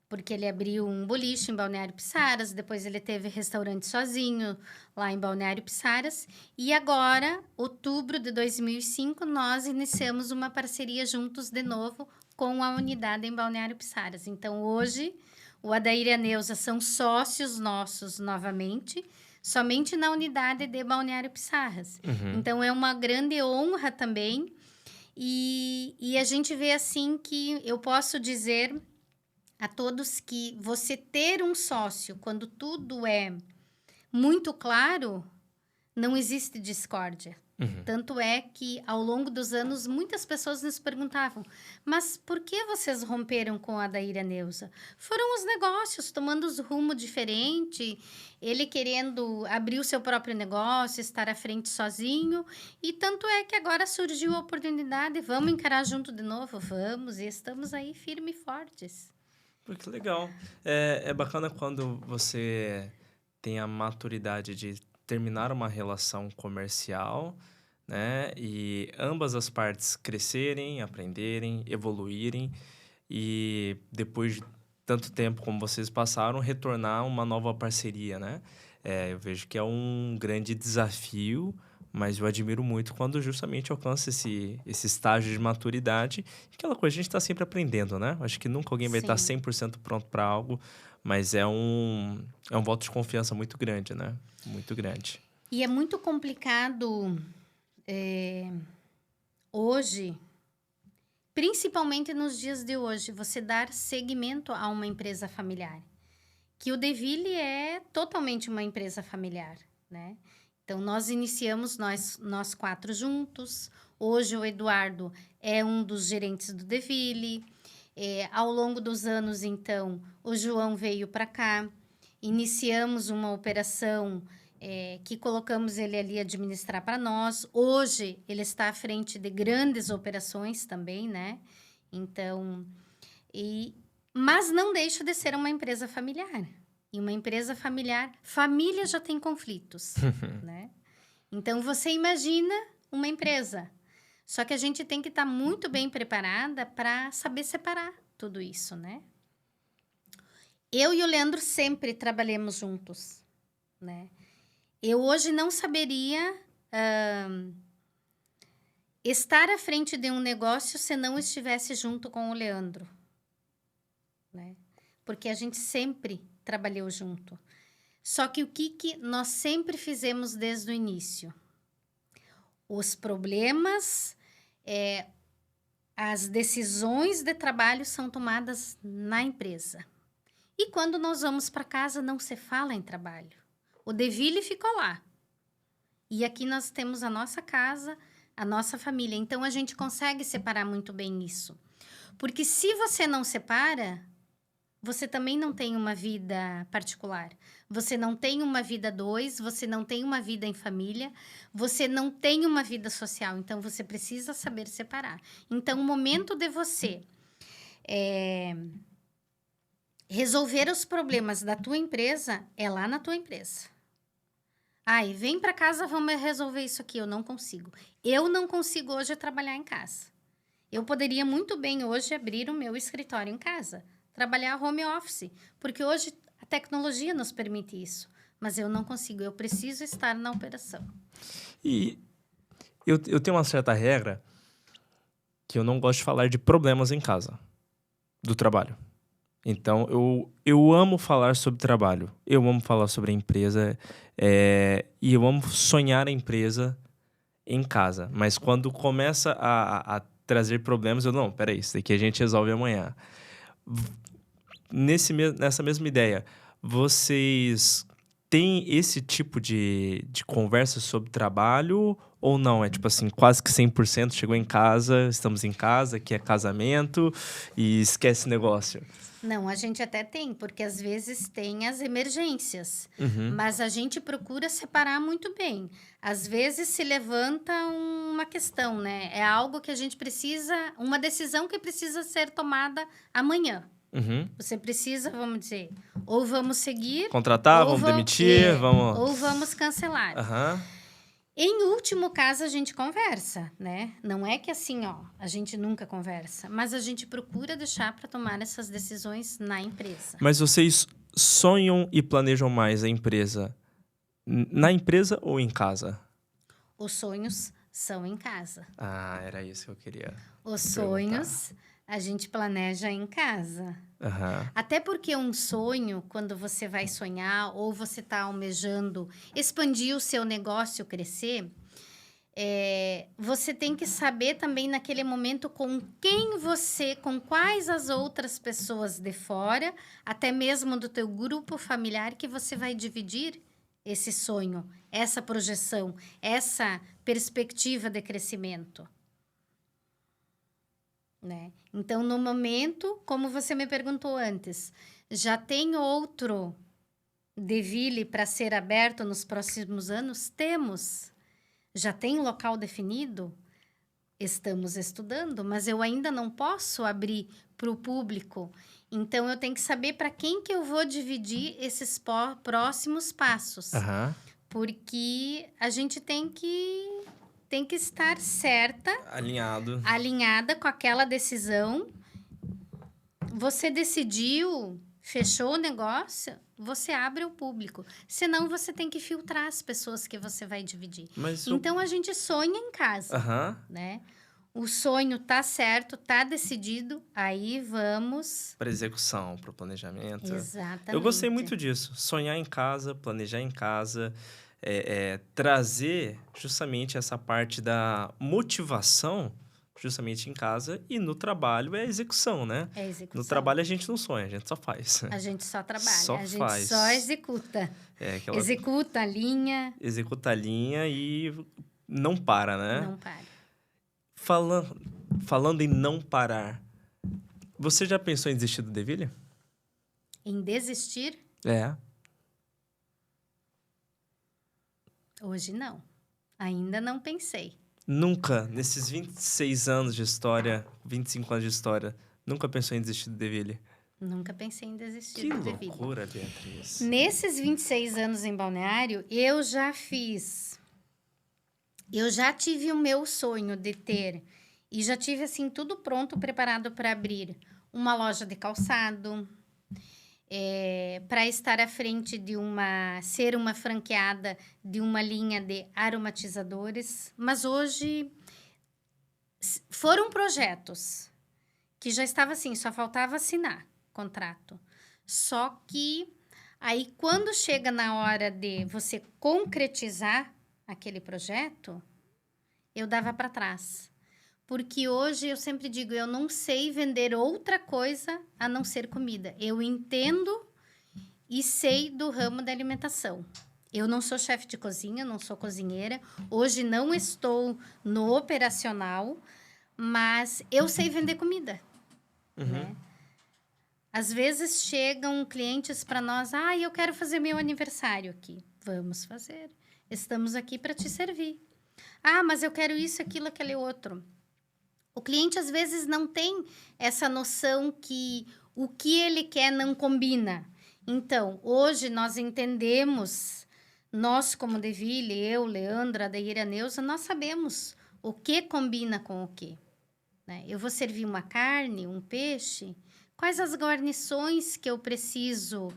A: porque ele abriu um boliche em Balneário Pissaras, depois ele teve restaurante sozinho lá em Balneário Pissaras, e agora, outubro de 2005, nós iniciamos uma parceria juntos de novo com a unidade em Balneário Pissaras. Então, hoje, o Adair e a Neuza são sócios nossos novamente, somente na unidade de Balneário Pissarras. Então, é uma grande honra também. E a gente vê assim que eu posso dizer a todos que você ter um sócio, quando tudo é muito claro, não existe discórdia. Tanto é que, ao longo dos anos, muitas pessoas nos perguntavam, mas por que vocês romperam com a Adair e a Neuza? Foram os negócios tomando um rumo diferente, ele querendo abrir o seu próprio negócio, estar à frente sozinho, e tanto é que agora surgiu a oportunidade, vamos encarar junto de novo? Vamos, e estamos aí firmes e fortes.
B: Pô, que legal. É bacana quando você tem a maturidade de terminar uma relação comercial, né? E ambas as partes crescerem, aprenderem, evoluírem e depois de tanto tempo como vocês passaram, retornar uma nova parceria, né? Eu vejo que é um grande desafio, mas eu admiro muito quando justamente alcança esse estágio de maturidade. Aquela coisa, a gente está sempre aprendendo, né? Acho que nunca alguém vai estar
A: Sim.
B: 100% pronto para algo, mas é um voto de confiança muito grande, né? Muito grande.
A: E é muito complicado hoje, principalmente nos dias de hoje, você dar seguimento a uma empresa familiar. Que o Deville é totalmente uma empresa familiar, né? Então, nós iniciamos, nós 4 juntos. Hoje, o Eduardo é um dos gerentes do Deville. Ao longo dos anos, então, o João veio para cá. Iniciamos uma operação que colocamos ele ali administrar para nós. Hoje, ele está à frente de grandes operações também, né? Então, mas não deixa de ser uma empresa familiar. E uma empresa familiar, família já tem conflitos, né? Então, você imagina uma empresa. Só que a gente tem que estar muito bem preparada para saber separar tudo isso, né? Eu e o Leandro sempre trabalhamos juntos, né? Eu hoje não saberia estar à frente de um negócio se não estivesse junto com o Leandro, né? Porque a gente sempre trabalhou junto. Só que o que nós sempre fizemos desde o início? Os problemas, as decisões de trabalho são tomadas na empresa. E quando nós vamos para casa, não se fala em trabalho. O Deville ficou lá. E aqui nós temos a nossa casa, a nossa família. Então, a gente consegue separar muito bem isso. Porque se você não separa, você também não tem uma vida particular. Você não tem uma vida 2, você não tem uma vida em família, você não tem uma vida social. Então, você precisa saber separar. Então, o momento de você resolver os problemas da tua empresa é lá na tua empresa. Ai, vem para casa, vamos resolver isso aqui. Eu não consigo. Eu não consigo hoje trabalhar em casa. Eu poderia muito bem hoje abrir o meu escritório em casa, trabalhar home office, porque hoje a tecnologia nos permite isso. Mas eu não consigo, eu preciso estar na operação.
B: E eu tenho uma certa regra que eu não gosto de falar de problemas em casa, do trabalho. Então, eu amo falar sobre trabalho. Eu amo falar sobre a empresa. E eu amo sonhar a empresa em casa. Mas quando começa a trazer problemas, eu, não, peraí, isso daqui a gente resolve amanhã. Nessa mesma ideia, vocês têm esse tipo de conversa sobre trabalho ou não? É tipo assim, quase que 100% chegou em casa, estamos em casa, que é casamento e esquece negócio.
A: Não, a gente até tem, porque às vezes tem as emergências,
B: Uhum,
A: mas a gente procura separar muito bem. Às vezes se levanta uma questão, né? É algo que a gente precisa, uma decisão que precisa ser tomada amanhã.
B: uhum.
A: Você precisa, vamos dizer, ou vamos seguir,
B: Contratar, vamos demitir, vamos...
A: ou vamos cancelar.
B: Aham.
A: Em último caso, a gente conversa, né? Não é que assim, ó, a gente nunca conversa, mas a gente procura deixar para tomar essas decisões na empresa.
B: Mas vocês sonham e planejam mais a empresa na empresa ou em casa?
A: Os sonhos são em casa.
B: Ah, era isso que eu queria
A: Os
B: perguntar.
A: sonhos a gente planeja em casa.
B: Aham.
A: Até porque um sonho, quando você vai sonhar ou você está almejando expandir o seu negócio, crescer, você tem que saber também naquele momento com quais as outras pessoas de fora, até mesmo do teu grupo familiar, que você vai dividir esse sonho, essa projeção, essa perspectiva de crescimento. Né? Então, no momento, como você me perguntou antes, já tem outro Deville para ser aberto nos próximos anos? Temos. Já tem local definido? Estamos estudando, mas eu ainda não posso abrir para o público. Então, eu tenho que saber para quem que eu vou dividir esses próximos passos.
B: Aham.
A: Porque a gente tem que estar certa, alinhada com aquela decisão. Você decidiu, fechou o negócio, você abre o público. Senão, você tem que filtrar as pessoas que você vai dividir. Então, a gente sonha em casa, né? O sonho tá certo, tá decidido, aí vamos...
B: Para execução, para o planejamento.
A: Exatamente.
B: Eu gostei muito disso. Sonhar em casa, planejar em casa, trazer justamente essa parte da motivação justamente em casa, e no trabalho é a execução, né?
A: É a execução.
B: No trabalho a gente não sonha, a gente só faz.
A: A gente só trabalha,
B: Só
A: a gente
B: faz.
A: só executa. Executa a linha.
B: Executa a linha e não para, né?
A: Não para.
B: Falando em não parar, você já pensou em desistir do Deville?
A: Em desistir? Hoje não. Ainda não pensei.
B: Nunca, nesses 26 anos de história, 25 anos de história, nunca pensou em desistir do Deville?
A: Nunca pensei em desistir do Deville.
B: Que loucura, Beatriz.
A: Nesses 26 anos em Balneário, eu já tive o meu sonho de ter, e já tive, assim, tudo pronto, preparado para abrir uma loja de calçado, para estar à frente ser uma franqueada de uma linha de aromatizadores. Mas hoje foram projetos que já estava assim, só faltava assinar contrato. Só que aí, quando chega na hora de você concretizar aquele projeto, eu dava para trás. Porque hoje eu sempre digo, eu não sei vender outra coisa a não ser comida. Eu entendo e sei do ramo da alimentação. Eu não sou chefe de cozinha, não sou cozinheira. Hoje não estou no operacional, mas eu sei vender comida. Né? Às vezes chegam clientes para nós, eu quero fazer meu aniversário aqui. Vamos fazer. Estamos aqui para te servir. Mas eu quero isso, aquilo, aquele outro. O cliente, às vezes, não tem essa noção que o que ele quer não combina. Então, hoje nós entendemos, nós como Deville, eu, Leandra, Adaíra, Neuza, nós sabemos o que combina com o quê. Né? Eu vou servir uma carne, um peixe, quais as guarnições que eu preciso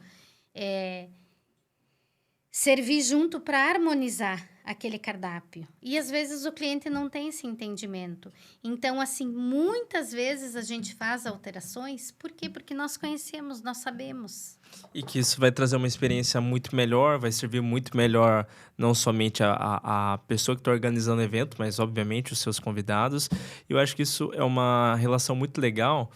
A: servir junto para harmonizar aquele cardápio. E às vezes o cliente não tem esse entendimento. Então, assim, muitas vezes a gente faz alterações, por quê? Porque nós conhecemos, nós sabemos.
B: E que isso vai trazer uma experiência muito melhor, vai servir muito melhor não somente a pessoa que está organizando o evento, mas obviamente os seus convidados. E eu acho que isso é uma relação muito legal,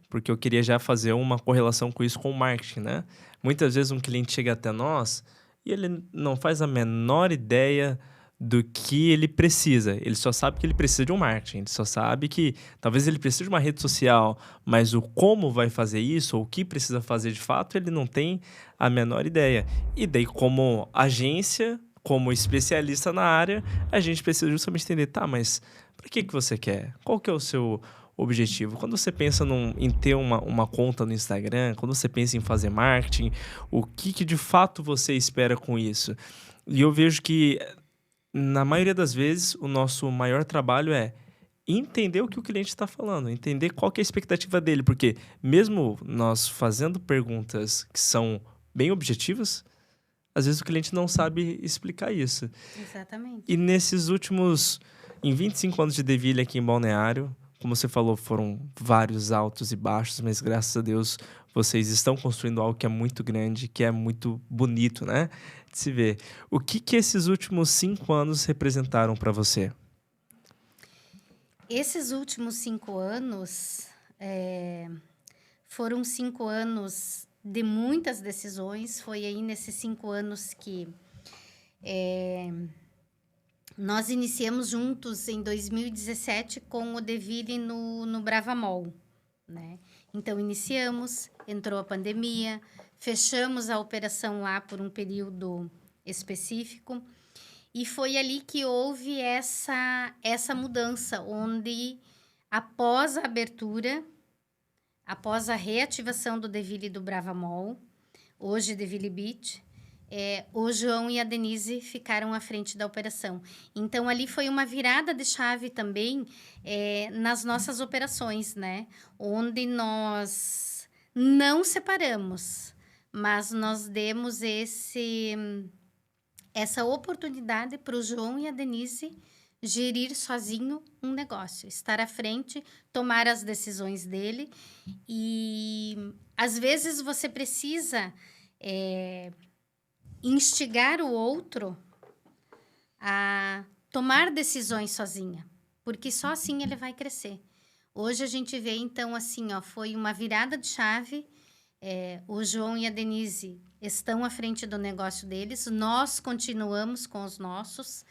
B: porque eu queria já fazer uma correlação com isso com o marketing, né? Muitas vezes um cliente chega até nós e ele não faz a menor ideia do que ele precisa. Ele só sabe que ele precisa de um marketing. Ele só sabe que talvez ele precise de uma rede social, mas o como vai fazer isso, ou o que precisa fazer de fato, ele não tem a menor ideia. E daí, como agência, como especialista na área, a gente precisa justamente entender, tá, mas para que você quer? Qual que é o seu objetivo? Quando você pensa em ter uma conta no Instagram, quando você pensa em fazer marketing, o que de fato você espera com isso? E eu vejo que, na maioria das vezes, o nosso maior trabalho é entender o que o cliente está falando, entender qual que é a expectativa dele, porque mesmo nós fazendo perguntas que são bem objetivas, às vezes o cliente não sabe explicar isso.
A: Exatamente.
B: E em 25 anos de Deville aqui em Balneário, como você falou, foram vários altos e baixos, mas graças a Deus vocês estão construindo algo que é muito grande, que é muito bonito, né? De se ver. O que esses últimos 5 anos representaram para você?
A: Esses últimos 5 anos foram 5 anos de muitas decisões. Foi aí nesses 5 anos que nós iniciamos juntos em 2017 com o Deville no Bravamol, né? Então, iniciamos, entrou a pandemia, fechamos a operação lá por um período específico. E foi ali que houve essa mudança, onde após a abertura, após a reativação do Deville e do Bravamol, hoje Deville Beach, o João e a Denise ficaram à frente da operação. Então, ali foi uma virada de chave também nas nossas operações, né? Onde nós não separamos, mas nós demos essa oportunidade para o João e a Denise gerir sozinho um negócio, estar à frente, tomar as decisões dele. E às vezes você precisa instigar o outro a tomar decisões sozinha, porque só assim ele vai crescer. Hoje a gente vê, então, assim, foi uma virada de chave. O João e a Denise estão à frente do negócio deles, nós continuamos com os nossos.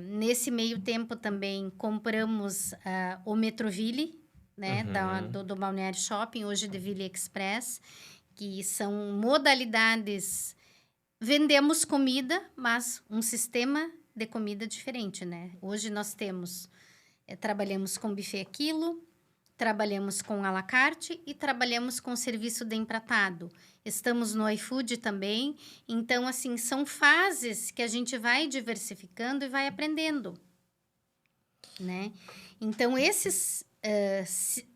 A: Nesse meio tempo também compramos o Metroville, né, do Balneário Shopping, hoje Deville Express, que são modalidades. Vendemos comida, mas um sistema de comida diferente, né? Hoje nós trabalhamos com buffet a quilo, trabalhamos com à la carte e trabalhamos com serviço de empratado. Estamos no iFood também. Então, assim, são fases que a gente vai diversificando e vai aprendendo, né? Então, esses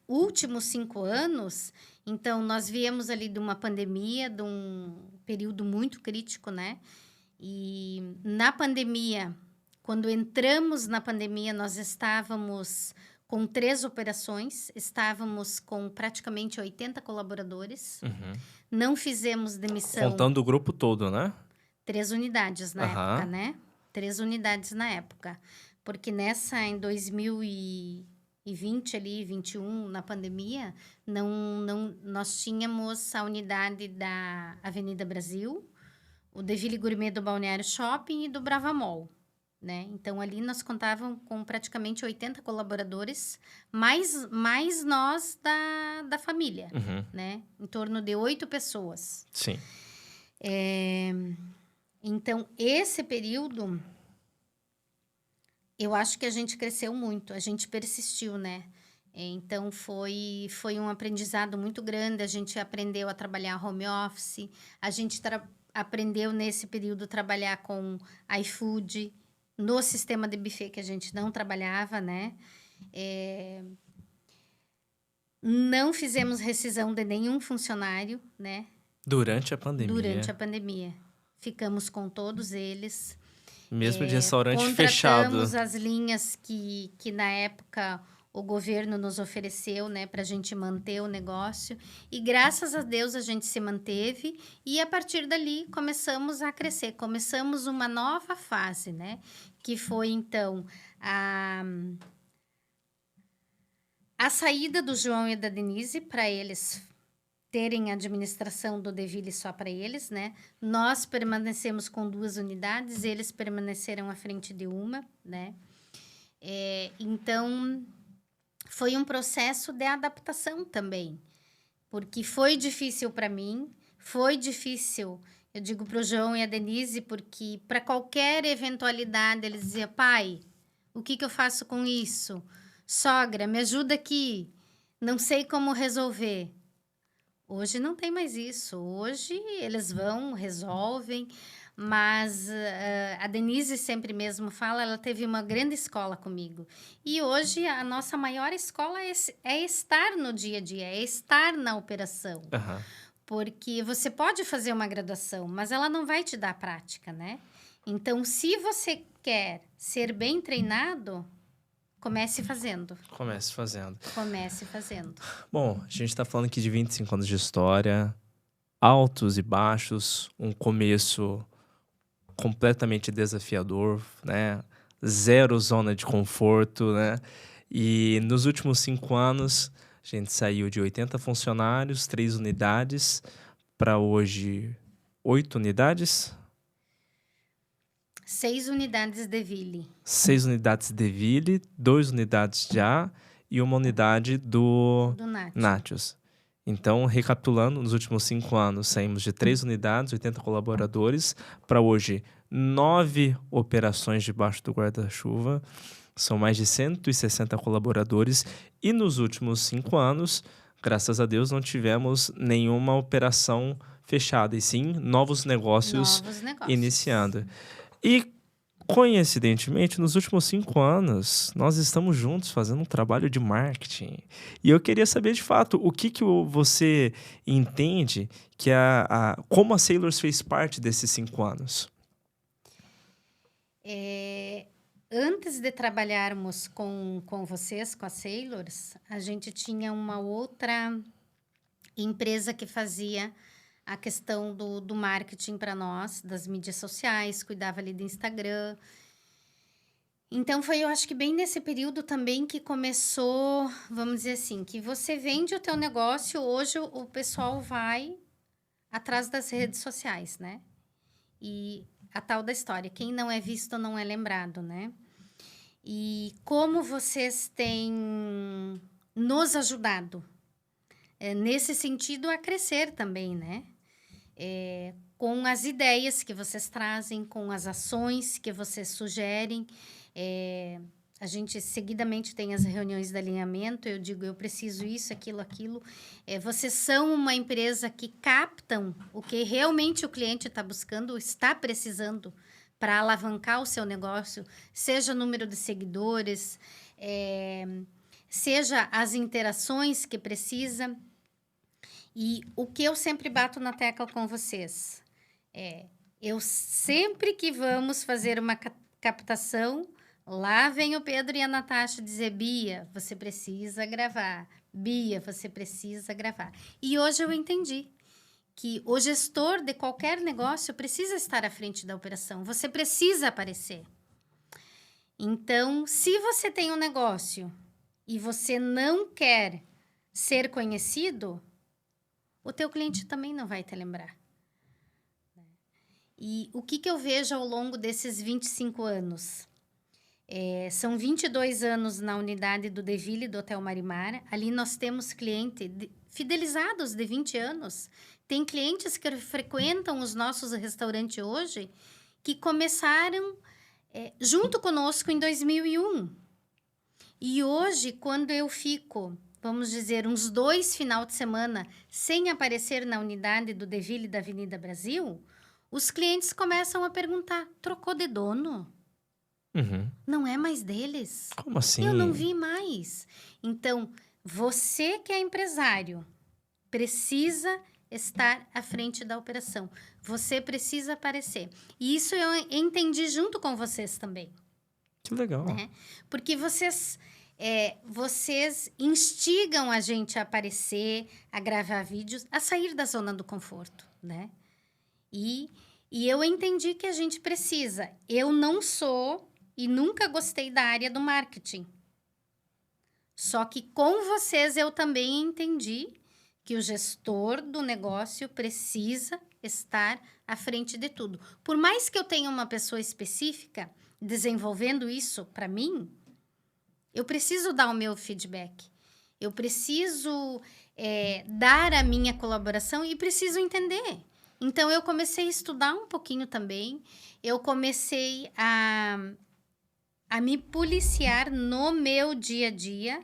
A: últimos 5 anos, então, nós viemos ali de uma pandemia, de um período muito crítico, né? E na pandemia, quando entramos na pandemia, nós estávamos com 3 operações, estávamos com praticamente 80 colaboradores. Não fizemos demissão.
B: Contando o grupo todo, né?
A: 3 unidades na época, né? 3 unidades na época. Porque em 2020, ali, 21, na pandemia, nós tínhamos a unidade da Avenida Brasil, o Deville Gourmet do Balneário Shopping e do Bravamol, né? Então, ali nós contávamos com praticamente 80 colaboradores, mais nós da família, né? Em torno de 8 pessoas.
B: Sim.
A: Então, esse período, eu acho que a gente cresceu muito, a gente persistiu, né? Então, foi um aprendizado muito grande, a gente aprendeu a trabalhar home office, a gente aprendeu nesse período a trabalhar com iFood, no sistema de buffet que a gente não trabalhava, né? Não fizemos rescisão de nenhum funcionário, né?
B: Durante a pandemia.
A: Durante a pandemia. ficamos com todos eles.
B: Mesmo de restaurante fechado.
A: Contratamos as linhas que na época o governo nos ofereceu, né, para a gente manter o negócio. E graças a Deus a gente se manteve e a partir dali começamos a crescer. Começamos uma nova fase, né, que foi então a saída do João e da Denise para eles terem a administração do Deville só para eles, né? Nós permanecemos com 2 unidades, eles permaneceram à frente de uma, né? Então, foi um processo de adaptação também, porque foi difícil para mim, foi difícil, eu digo para o João e a Denise, porque para qualquer eventualidade eles diziam, pai, o que eu faço com isso? Sogra, me ajuda aqui, não sei como resolver. Hoje não tem mais isso. Hoje eles vão, resolvem, mas a Denise sempre mesmo fala, ela teve uma grande escola comigo. E hoje a nossa maior escola é estar no dia a dia, é estar na operação.
B: Aham.
A: Porque você pode fazer uma graduação, mas ela não vai te dar prática, né? Então, se você quer ser bem treinado, comece fazendo.
B: Comece fazendo.
A: Comece fazendo.
B: Bom, a gente tá falando aqui de 25 anos de história, altos e baixos, um começo completamente desafiador, né? Zero zona de conforto, né? E nos últimos 5 anos, a gente saiu de 80 funcionários, 3 unidades, para hoje 8 unidades.
A: 6 unidades de Ville.
B: 6 unidades Deville, 2 unidades já e uma unidade do
A: Do Nath.
B: Nátios. Então, recapitulando, nos últimos 5 anos, saímos de 3 unidades, 80 colaboradores, para hoje 9 operações debaixo do guarda-chuva. São mais de 160 colaboradores. E nos últimos 5 anos, graças a Deus, não tivemos nenhuma operação fechada, e sim novos negócios iniciando. E, coincidentemente, nos últimos 5 anos, nós estamos juntos fazendo um trabalho de marketing. E eu queria saber, de fato, o que você entende que como a Sailors fez parte desses 5 anos?
A: Antes de trabalharmos com vocês, com a Sailors, a gente tinha uma outra empresa que fazia a questão do marketing para nós, das mídias sociais, cuidava ali do Instagram. Então, foi, eu acho que bem nesse período também que começou, vamos dizer assim, que você vende o teu negócio, hoje o pessoal vai atrás das redes sociais, né? E a tal da história, quem não é visto não é lembrado, né? E como vocês têm nos ajudado nesse sentido a crescer também, né? Com as ideias que vocês trazem, com as ações que vocês sugerem. A gente seguidamente tem as reuniões de alinhamento, eu digo, eu preciso isso, aquilo. Vocês são uma empresa que captam o que realmente o cliente está buscando, está precisando para alavancar o seu negócio, seja número de seguidores, seja as interações que precisa. E o que eu sempre bato na tecla com vocês eu sempre que vamos fazer uma captação, lá vem o Pedro e a Natasha dizer, Bia, você precisa gravar. Bia, você precisa gravar. E hoje eu entendi que o gestor de qualquer negócio precisa estar à frente da operação. Você precisa aparecer. Então, se você tem um negócio e você não quer ser conhecido, o teu cliente também não vai te lembrar. E o que eu vejo ao longo desses 25 anos? São 22 anos na unidade do Deville, do Hotel Marimar. Ali nós temos clientes fidelizados de 20 anos. Tem clientes que frequentam os nossos restaurantes hoje que começaram junto conosco em 2001. E hoje, quando eu fico, vamos dizer, uns 2 final de semana sem aparecer na unidade do Deville da Avenida Brasil, os clientes começam a perguntar, trocou de dono?
B: Uhum.
A: Não é mais deles?
B: Como assim?
A: Eu não vi mais. Então, você que é empresário, precisa estar à frente da operação. Você precisa aparecer. E isso eu entendi junto com vocês também.
B: Que legal.
A: Né? Porque vocês instigam a gente a aparecer, a gravar vídeos, a sair da zona do conforto, né? E eu entendi que a gente precisa. Eu não sou e nunca gostei da área do marketing. Só que com vocês eu também entendi que o gestor do negócio precisa estar à frente de tudo. Por mais que eu tenha uma pessoa específica desenvolvendo isso para mim, eu preciso dar o meu feedback. Eu preciso dar a minha colaboração e preciso entender. Então, eu comecei a estudar um pouquinho também. Eu comecei a me policiar no meu dia a dia,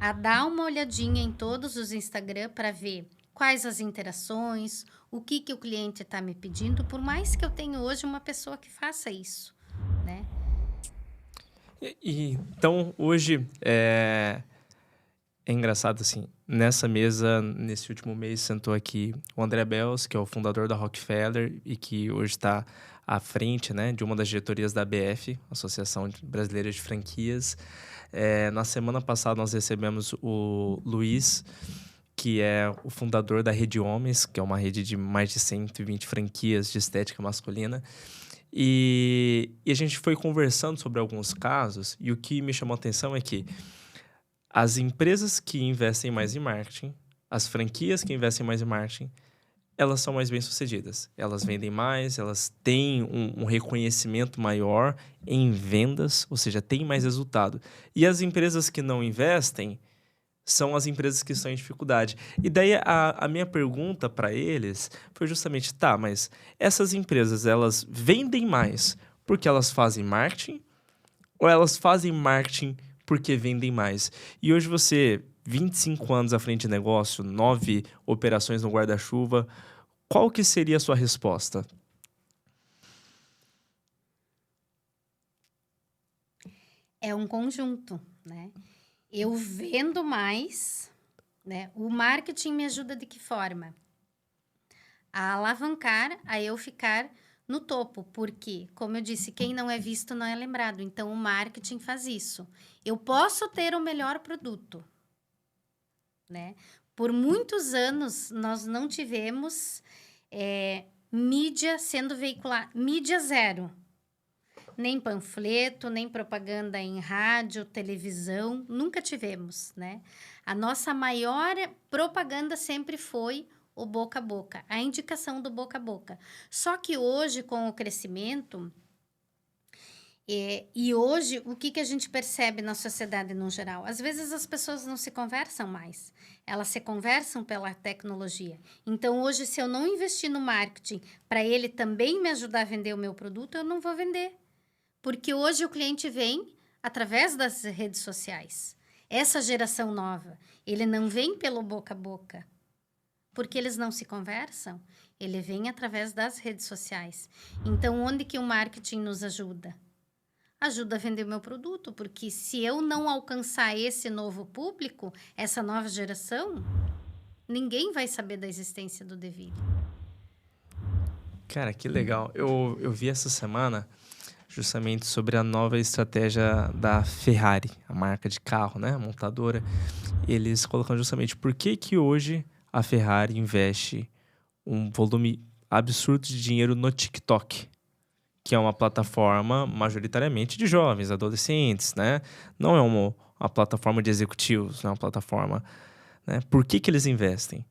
A: a dar uma olhadinha em todos os Instagram para ver quais as interações, o que o cliente está me pedindo, por mais que eu tenha hoje uma pessoa que faça isso, né?
B: Então, hoje, é engraçado, assim, nessa mesa, nesse último mês, sentou aqui o André Belz, que é o fundador da Rockefeller e que hoje está à frente, né, de uma das diretorias da ABF, Associação Brasileira de Franquias. Na semana passada, nós recebemos o Luiz, que é o fundador da Rede Homens, que é uma rede de mais de 120 franquias de estética masculina. E a gente foi conversando sobre alguns casos, e o que me chamou a atenção é que as empresas que investem mais em marketing, as franquias que investem mais em marketing, elas são mais bem-sucedidas. Elas vendem mais, elas têm um reconhecimento maior em vendas, ou seja, têm mais resultado. E as empresas que não investem são as empresas que estão em dificuldade. E daí a minha pergunta para eles foi justamente, tá, mas essas empresas, elas vendem mais porque elas fazem marketing ou elas fazem marketing porque vendem mais? E hoje você, 25 anos à frente de negócio, 9 operações no guarda-chuva, qual que seria a sua resposta?
A: É um conjunto, né? Eu vendo mais, né? O marketing me ajuda de que forma? A alavancar, a eu ficar no topo, porque, como eu disse, quem não é visto não é lembrado. Então, o marketing faz isso. Eu posso ter o melhor produto, né? Por muitos anos, nós não tivemos mídia sendo veiculada, mídia zero. Nem panfleto, nem propaganda em rádio, televisão, nunca tivemos, né? A nossa maior propaganda sempre foi o boca a boca, a indicação do boca a boca. Só que hoje, com o crescimento, e hoje, o que a gente percebe na sociedade no geral? Às vezes as pessoas não se conversam mais, elas se conversam pela tecnologia. Então, hoje, se eu não investir no marketing para ele também me ajudar a vender o meu produto, eu não vou vender. Porque hoje o cliente vem através das redes sociais. Essa geração nova, ele não vem pelo boca a boca, porque eles não se conversam, ele vem através das redes sociais. Então, onde que o marketing nos ajuda? Ajuda a vender o meu produto, porque se eu não alcançar esse novo público, essa nova geração, ninguém vai saber da existência do Deville.
B: Cara, que legal. Eu vi essa semana justamente sobre a nova estratégia da Ferrari, a marca de carro, né, a montadora. Eles colocam justamente por que hoje a Ferrari investe um volume absurdo de dinheiro no TikTok, que é uma plataforma majoritariamente de jovens, adolescentes, né? Não é uma plataforma de executivos, não é uma plataforma, né? Por que eles investem?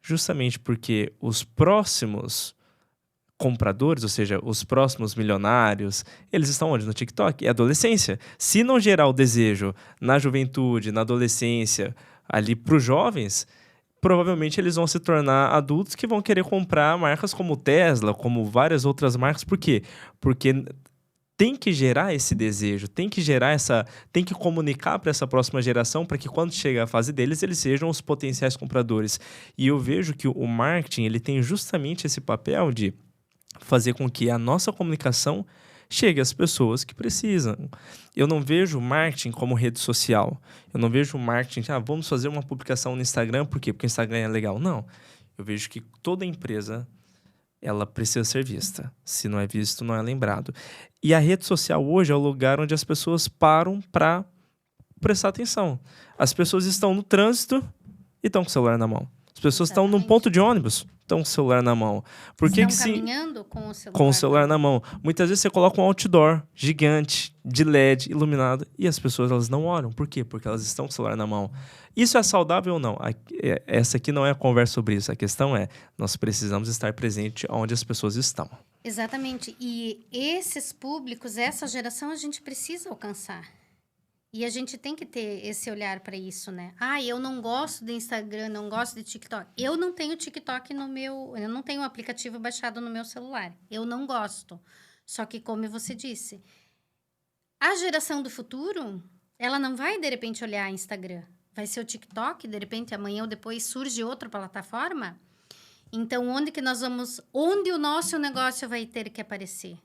B: Justamente porque os próximos compradores, ou seja, os próximos milionários, eles estão onde? No TikTok. É adolescência. Se não gerar o desejo na juventude, na adolescência, ali para os jovens, provavelmente eles vão se tornar adultos que vão querer comprar marcas como Tesla, como várias outras marcas. Por quê? Porque tem que gerar esse desejo, tem que comunicar para essa próxima geração para que quando chega a fase deles, eles sejam os potenciais compradores. E eu vejo que o marketing, ele tem justamente esse papel de fazer com que a nossa comunicação chegue às pessoas que precisam. Eu não vejo marketing como rede social. Eu não vejo marketing, vamos fazer uma publicação no Instagram, por quê? Porque o Instagram é legal. Não. Eu vejo que toda empresa, ela precisa ser vista. Se não é visto, não é lembrado. E a rede social hoje é o lugar onde as pessoas param para prestar atenção. As pessoas estão no trânsito e estão com o celular na mão. As pessoas estão num
A: Exatamente.
B: ponto de ônibus, estão com o celular na mão. Por que
A: Estão
B: que se...
A: caminhando com o celular,
B: Com o celular na mão. Muitas vezes você coloca um outdoor gigante, de LED, iluminado, e as pessoas elas não olham. Por quê? Porque elas estão com o celular na mão. Isso é saudável ou não? Essa aqui não é a conversa sobre isso. A questão é, nós precisamos estar presente onde as pessoas estão.
A: Exatamente. E esses públicos, essa geração, a gente precisa alcançar. E a gente tem que ter esse olhar para isso, né? Ah, eu não gosto do Instagram, não gosto de TikTok. Eu não tenho TikTok no meu... Eu não tenho o aplicativo baixado no meu celular. Eu não gosto. Só que, como você disse, a geração do futuro, ela não vai, de repente, olhar Instagram. Vai ser o TikTok, de repente, amanhã ou depois surge outra plataforma. Então, onde que nós vamos... Onde o nosso negócio vai ter que aparecer?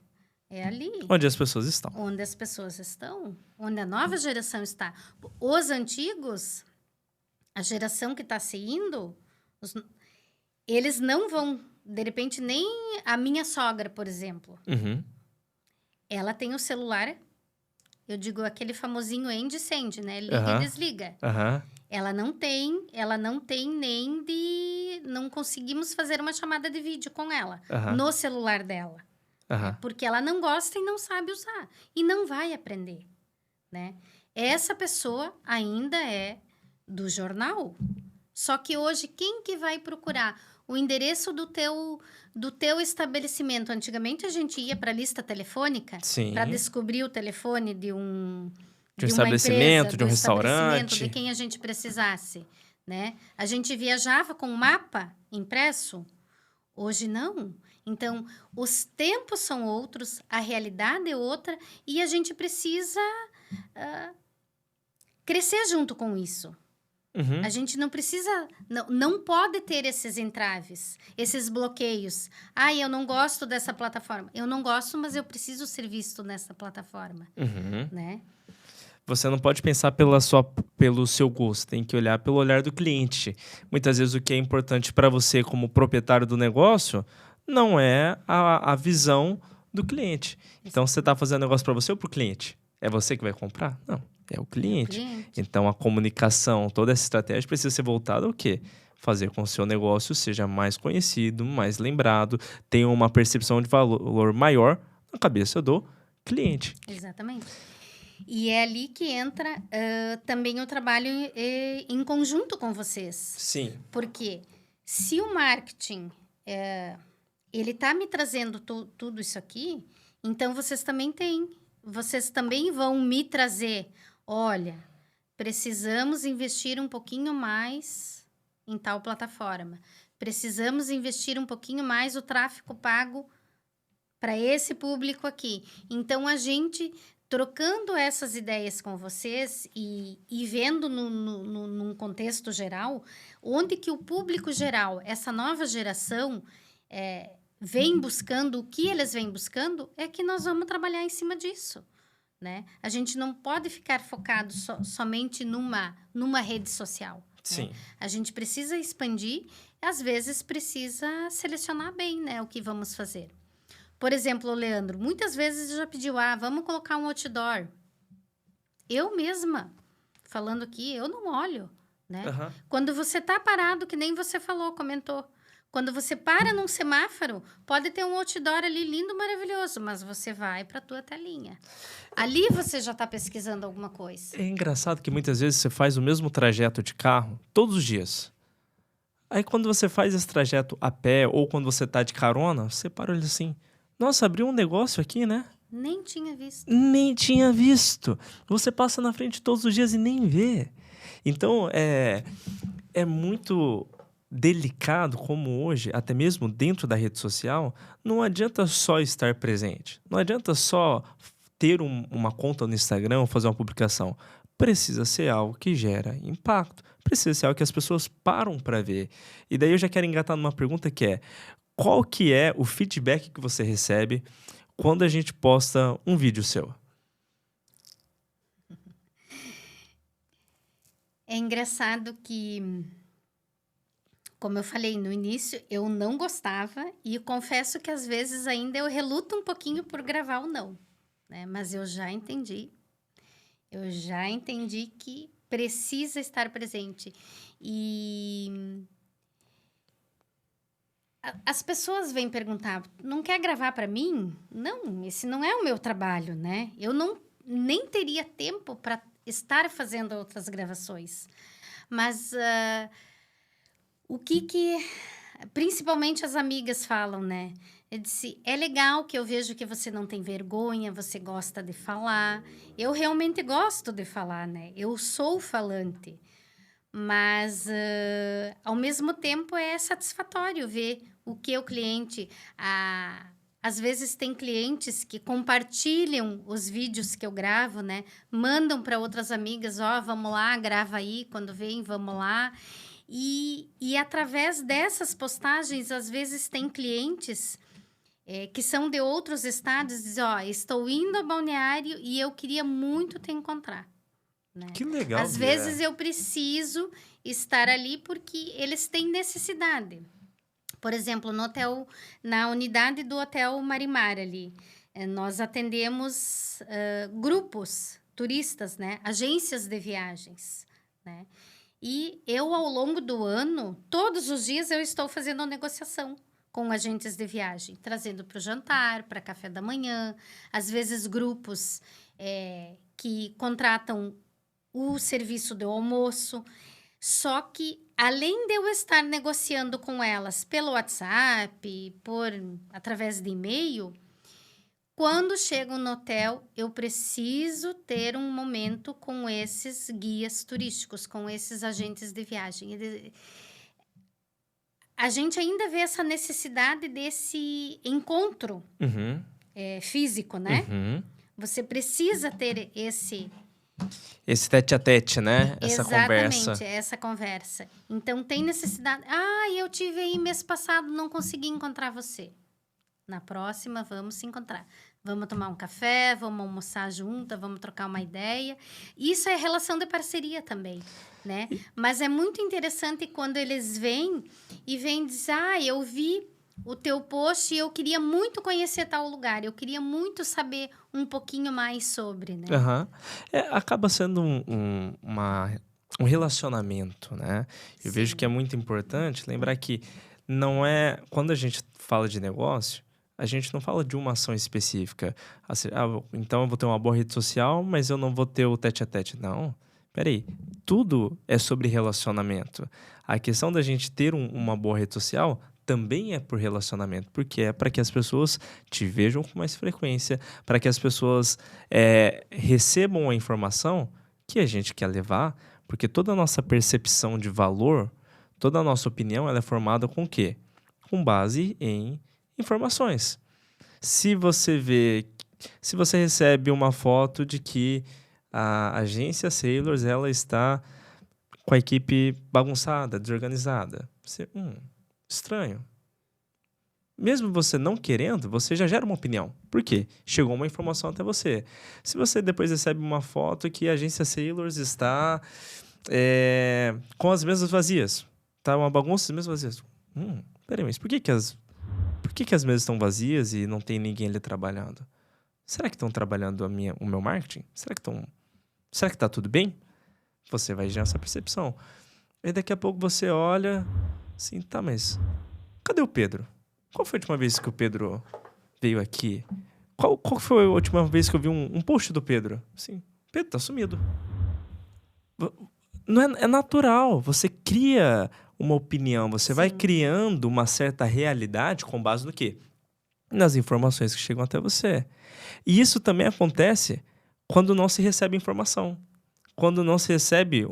A: É ali.
B: Onde as pessoas estão.
A: Onde as pessoas estão. Onde a nova geração está. Os antigos, a geração que está se indo, eles não vão... De repente, nem a minha sogra, por exemplo.
B: Uhum.
A: Ela tem o celular... Eu digo aquele famosinho end e send, né? Liga e desliga. Ela não tem nem de... Não conseguimos fazer uma chamada de vídeo com ela. No celular dela. Porque ela não gosta e não sabe usar. E não vai aprender, né? Essa pessoa ainda é do jornal. Só que hoje, quem que vai procurar o endereço do teu estabelecimento? Antigamente, a gente ia para a lista telefônica para descobrir o telefone de uma
B: estabelecimento,
A: empresa,
B: de um restaurante,
A: de quem a gente precisasse, né? A gente viajava com um mapa impresso. Hoje, não. Então, os tempos são outros, a realidade é outra e a gente precisa crescer junto com isso. A gente não precisa, não pode ter esses entraves, esses bloqueios. Ah, eu não gosto dessa plataforma. Eu não gosto, mas eu preciso ser visto nessa plataforma, né?
B: Você não pode pensar pelo seu gosto, tem que olhar pelo olhar do cliente. Muitas vezes o que é importante para você como proprietário do negócio não é a visão do cliente. Então, você está fazendo negócio para você ou para o cliente? É você que vai comprar? Não, é o cliente. Então, a comunicação, toda essa estratégia precisa ser voltada ao quê? Fazer com que o seu negócio seja mais conhecido, mais lembrado, tenha uma percepção de valor maior na cabeça do cliente.
A: Exatamente. E é ali que entra também o trabalho em conjunto com vocês.
B: Sim.
A: Porque se o marketing... ele está me trazendo tudo isso aqui, então vocês também vão me trazer, olha, precisamos investir um pouquinho mais em tal plataforma, precisamos investir um pouquinho mais o tráfego pago para esse público aqui. Então, a gente trocando essas ideias com vocês e vendo num contexto geral, onde que o público geral, essa nova geração... vem buscando, o que eles vêm buscando, é que nós vamos trabalhar em cima disso, né? A gente não pode ficar focado somente numa rede social.
B: Sim.
A: Né? A gente precisa expandir, às vezes precisa selecionar bem, né, o que vamos fazer. Por exemplo, o Leandro, muitas vezes já pediu, vamos colocar um outdoor. Eu mesma, falando aqui, eu não olho, né? Quando você está parado, que nem você falou, comentou, quando você para num semáforo, pode ter um outdoor ali lindo, maravilhoso, mas você vai para a tua telinha. Ali você já está pesquisando alguma coisa.
B: É engraçado que muitas vezes você faz o mesmo trajeto de carro todos os dias. Aí quando você faz esse trajeto a pé ou quando você está de carona, você para e olha assim, nossa, abriu um negócio aqui, né?
A: Nem tinha visto.
B: Nem tinha visto. Você passa na frente todos os dias e nem vê. Então, é muito... delicado como hoje, até mesmo dentro da rede social, não adianta só estar presente. Não adianta só ter uma conta no Instagram ou fazer uma publicação. Precisa ser algo que gera impacto. Precisa ser algo que as pessoas param para ver. E daí eu já quero engatar numa pergunta que é: qual que é o feedback que você recebe quando a gente posta um vídeo seu?
A: É engraçado que... Como eu falei no início, eu não gostava e confesso que às vezes ainda eu reluto um pouquinho por gravar o não, né? Mas eu já entendi que precisa estar presente. E as pessoas vêm perguntar, não quer gravar para mim? Não, esse não é o meu trabalho, né? Eu não nem teria tempo para estar fazendo outras gravações. Mas o que principalmente as amigas falam, né? Eu disse, é legal que eu vejo que você não tem vergonha, você gosta de falar. Eu realmente gosto de falar, né? Eu sou falante. Mas, ao mesmo tempo, é satisfatório ver o que o cliente... às vezes, tem clientes que compartilham os vídeos que eu gravo, né? Mandam para outras amigas, vamos lá, grava aí, quando vem, vamos lá. E através dessas postagens, às vezes, tem clientes que são de outros estados, dizem, estou indo a Balneário e eu queria muito te encontrar. Né?
B: Que legal,
A: Às vezes eu preciso estar ali porque eles têm necessidade. Por exemplo, na unidade do Hotel Marimar ali, nós atendemos grupos turistas, né? Agências de viagens, né? E eu, ao longo do ano, todos os dias eu estou fazendo negociação com agentes de viagem, trazendo para o jantar, para café da manhã, às vezes grupos que contratam o serviço do almoço. Só que, além de eu estar negociando com elas pelo WhatsApp, através de e-mail, quando chegam no hotel, eu preciso ter um momento com esses guias turísticos, com esses agentes de viagem. A gente ainda vê essa necessidade desse encontro físico, né? Você precisa ter
B: esse tete-a-tete, né? Essa conversa.
A: Exatamente, essa conversa. Então, tem necessidade... eu tive aí mês passado, não consegui encontrar você. Na próxima, vamos se encontrar. Vamos tomar um café, vamos almoçar junto, vamos trocar uma ideia. Isso é relação de parceria também, né? Mas é muito interessante quando eles vêm e dizem, eu vi o teu post e eu queria muito conhecer tal lugar. Eu queria muito saber um pouquinho mais sobre, né?
B: Acaba sendo um relacionamento, né? Eu vejo que é muito importante lembrar que não é... Quando a gente fala de negócio, a gente não fala de uma ação específica. Assim, então eu vou ter uma boa rede social, mas eu não vou ter o tete-a-tete. Não, peraí. Tudo é sobre relacionamento. A questão da gente ter uma boa rede social também é por relacionamento, porque é para que as pessoas te vejam com mais frequência, para que as pessoas recebam a informação que a gente quer levar, porque toda a nossa percepção de valor, toda a nossa opinião, ela é formada com o quê? Com base em informações. Se você recebe uma foto de que a agência Sailors, ela está com a equipe bagunçada, desorganizada, você, estranho. Mesmo você não querendo, você já gera uma opinião. Por quê? Chegou uma informação até você. Se você depois recebe uma foto que a agência Sailors está com as mesas vazias, tá uma bagunça, as mesas vazias. Peraí, mas por que as mesas estão vazias e não tem ninguém ali trabalhando? Será que estão trabalhando o meu marketing? Será que tá tudo bem? Você vai gerar essa percepção. E daqui a pouco você olha assim, tá, mas cadê o Pedro? Qual foi a última vez que o Pedro veio aqui? Qual foi a última vez que eu vi um post do Pedro? Assim, Pedro tá sumido. Não é natural. Você cria uma opinião, você vai criando uma certa realidade com base no quê? Nas informações que chegam até você. E isso também acontece quando não se recebe informação. Quando não se recebe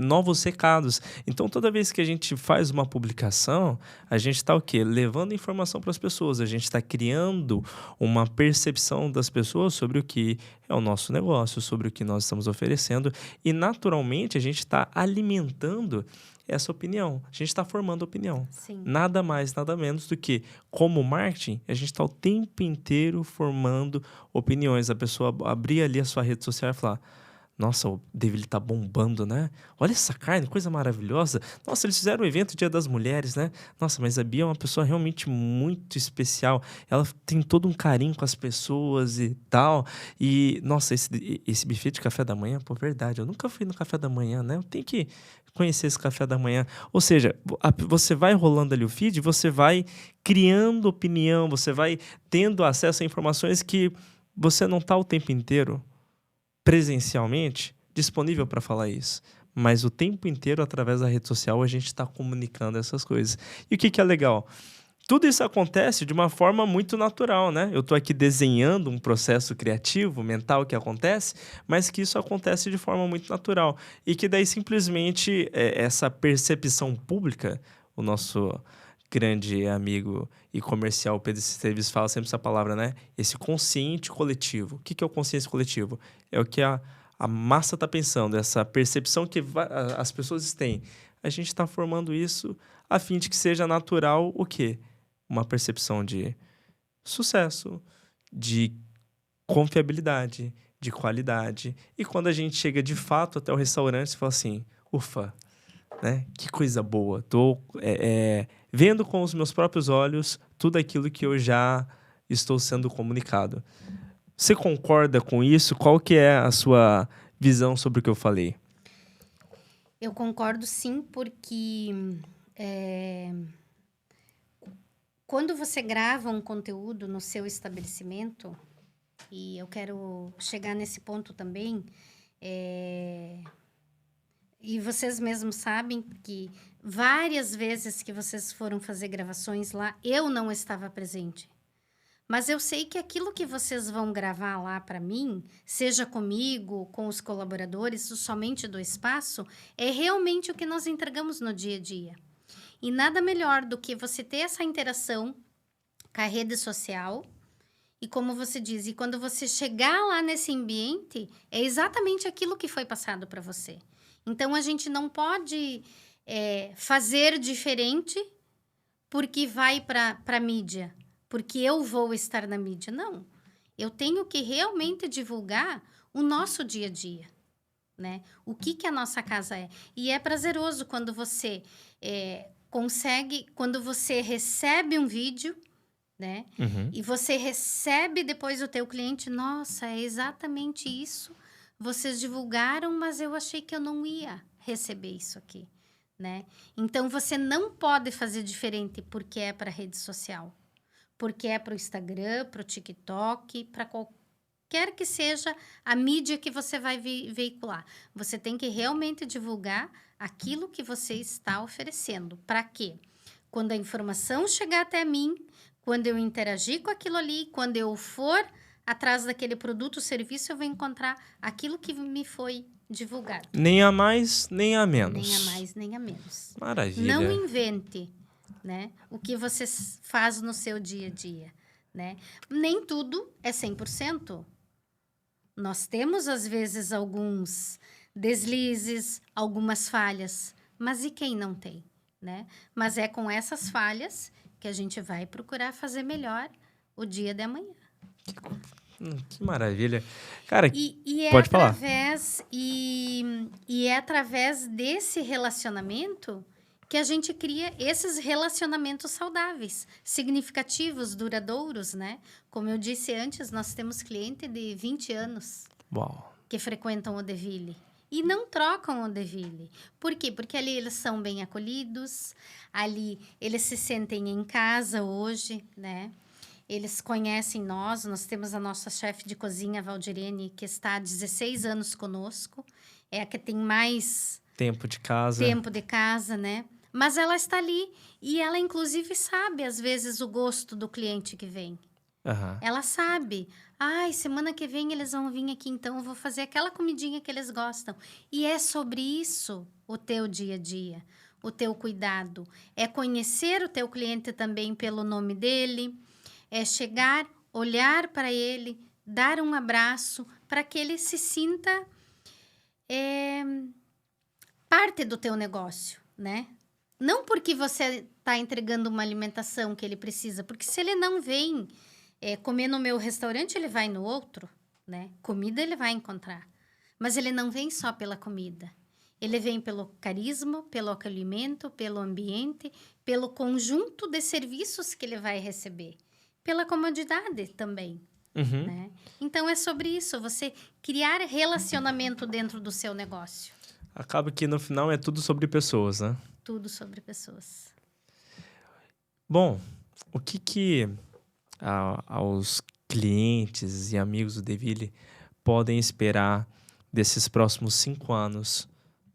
B: novos recados. Então, toda vez que a gente faz uma publicação, a gente está o quê? Levando informação para as pessoas. A gente está criando uma percepção das pessoas sobre o que é o nosso negócio, sobre o que nós estamos oferecendo. E, naturalmente, a gente está alimentando essa opinião. A gente está formando opinião.
A: Sim.
B: Nada mais, nada menos do que, como marketing, a gente está o tempo inteiro formando opiniões. A pessoa abrir ali a sua rede social e falar... Nossa, o Deville tá bombando, né? Olha essa carne, coisa maravilhosa. Nossa, eles fizeram o evento Dia das Mulheres, né? Nossa, mas a Bia é uma pessoa realmente muito especial. Ela tem todo um carinho com as pessoas e tal. E, nossa, esse buffet de café da manhã, pô, verdade. Eu nunca fui no café da manhã, né? Eu tenho que conhecer esse café da manhã. Ou seja, você vai rolando ali o feed, você vai criando opinião, você vai tendo acesso a informações que você não tá o tempo inteiro presencialmente disponível para falar isso. Mas o tempo inteiro, através da rede social, a gente está comunicando essas coisas. E o que é legal? Tudo isso acontece de uma forma muito natural, né? Eu estou aqui desenhando um processo criativo, mental que acontece, mas que isso acontece de forma muito natural. E que daí simplesmente essa percepção pública, o nosso grande amigo e comercial Pedro Esteves fala sempre essa palavra, né? Esse consciente coletivo. O que é o consciente coletivo? É o que a massa está pensando, essa percepção que as pessoas têm. A gente está formando isso a fim de que seja natural o quê? Uma percepção de sucesso, de confiabilidade, de qualidade. E quando a gente chega de fato até o restaurante, você fala assim, ufa, né? Que coisa boa. Tô vendo com os meus próprios olhos tudo aquilo que eu já estou sendo comunicado. Você concorda com isso? Qual que é a sua visão sobre o que eu falei?
A: Eu concordo sim, porque quando você grava um conteúdo no seu estabelecimento, e eu quero chegar nesse ponto também, e vocês mesmos sabem que várias vezes que vocês foram fazer gravações lá, eu não estava presente. Mas eu sei que aquilo que vocês vão gravar lá para mim, seja comigo, com os colaboradores, somente do espaço, é realmente o que nós entregamos no dia a dia. E nada melhor do que você ter essa interação com a rede social. E como você diz, e quando você chegar lá nesse ambiente, é exatamente aquilo que foi passado para você. Então, a gente não pode fazer diferente porque vai para a mídia, porque eu vou estar na mídia. Não, eu tenho que realmente divulgar o nosso dia a dia, né? O que a nossa casa é. E é prazeroso quando você consegue, quando você recebe um vídeo, né?
B: Uhum.
A: E você recebe depois o teu cliente, nossa, é exatamente isso. Vocês divulgaram, mas eu achei que eu não ia receber isso aqui, né? Então, você não pode fazer diferente porque é para rede social. Porque é para o Instagram, para o TikTok, para qualquer que seja a mídia que você vai veicular. Você tem que realmente divulgar aquilo que você está oferecendo. Para quê? Quando a informação chegar até mim, quando eu interagir com aquilo ali, quando eu for atrás daquele produto ou serviço, eu vou encontrar aquilo que me foi divulgado.
B: Nem a mais, nem a menos.
A: Nem a mais, nem a menos.
B: Maravilha.
A: Não invente, né, o que você faz no seu dia a dia, né? Nem tudo é 100%. Nós temos, às vezes, alguns deslizes, algumas falhas. Mas e quem não tem, né? Mas é com essas falhas que a gente vai procurar fazer melhor o dia de amanhã.
B: Que maravilha. Cara,
A: é
B: pode falar.
A: E é através desse relacionamento que a gente cria esses relacionamentos saudáveis, significativos, duradouros, né? Como eu disse antes, nós temos cliente de 20 anos que frequentam o Deville. E não trocam o Deville. Por quê? Porque ali eles são bem acolhidos, ali eles se sentem em casa hoje, né? Eles conhecem nós temos a nossa chefe de cozinha, Valdirene, que está há 16 anos conosco. É a que tem mais
B: tempo de casa,
A: né? Mas ela está ali e ela, inclusive, sabe, às vezes, o gosto do cliente que vem.
B: Uhum.
A: Ela sabe. Ai, semana que vem eles vão vir aqui, então eu vou fazer aquela comidinha que eles gostam. E é sobre isso o teu dia a dia, o teu cuidado. É conhecer o teu cliente também pelo nome dele, é chegar, olhar para ele, dar um abraço, para que ele se sinta parte do teu negócio, né? Não porque você está entregando uma alimentação que ele precisa, porque se ele não vem comer no meu restaurante, ele vai no outro, né? Comida ele vai encontrar. Mas ele não vem só pela comida. Ele vem pelo carisma, pelo acolhimento, pelo ambiente, pelo conjunto de serviços que ele vai receber. Pela comodidade também,
B: Uhum.
A: né? Então, é sobre isso, você criar relacionamento dentro do seu negócio.
B: Acaba que no final é tudo sobre pessoas, né?
A: Tudo sobre pessoas.
B: Bom, o que aos clientes e amigos do Deville podem esperar desses próximos 5 anos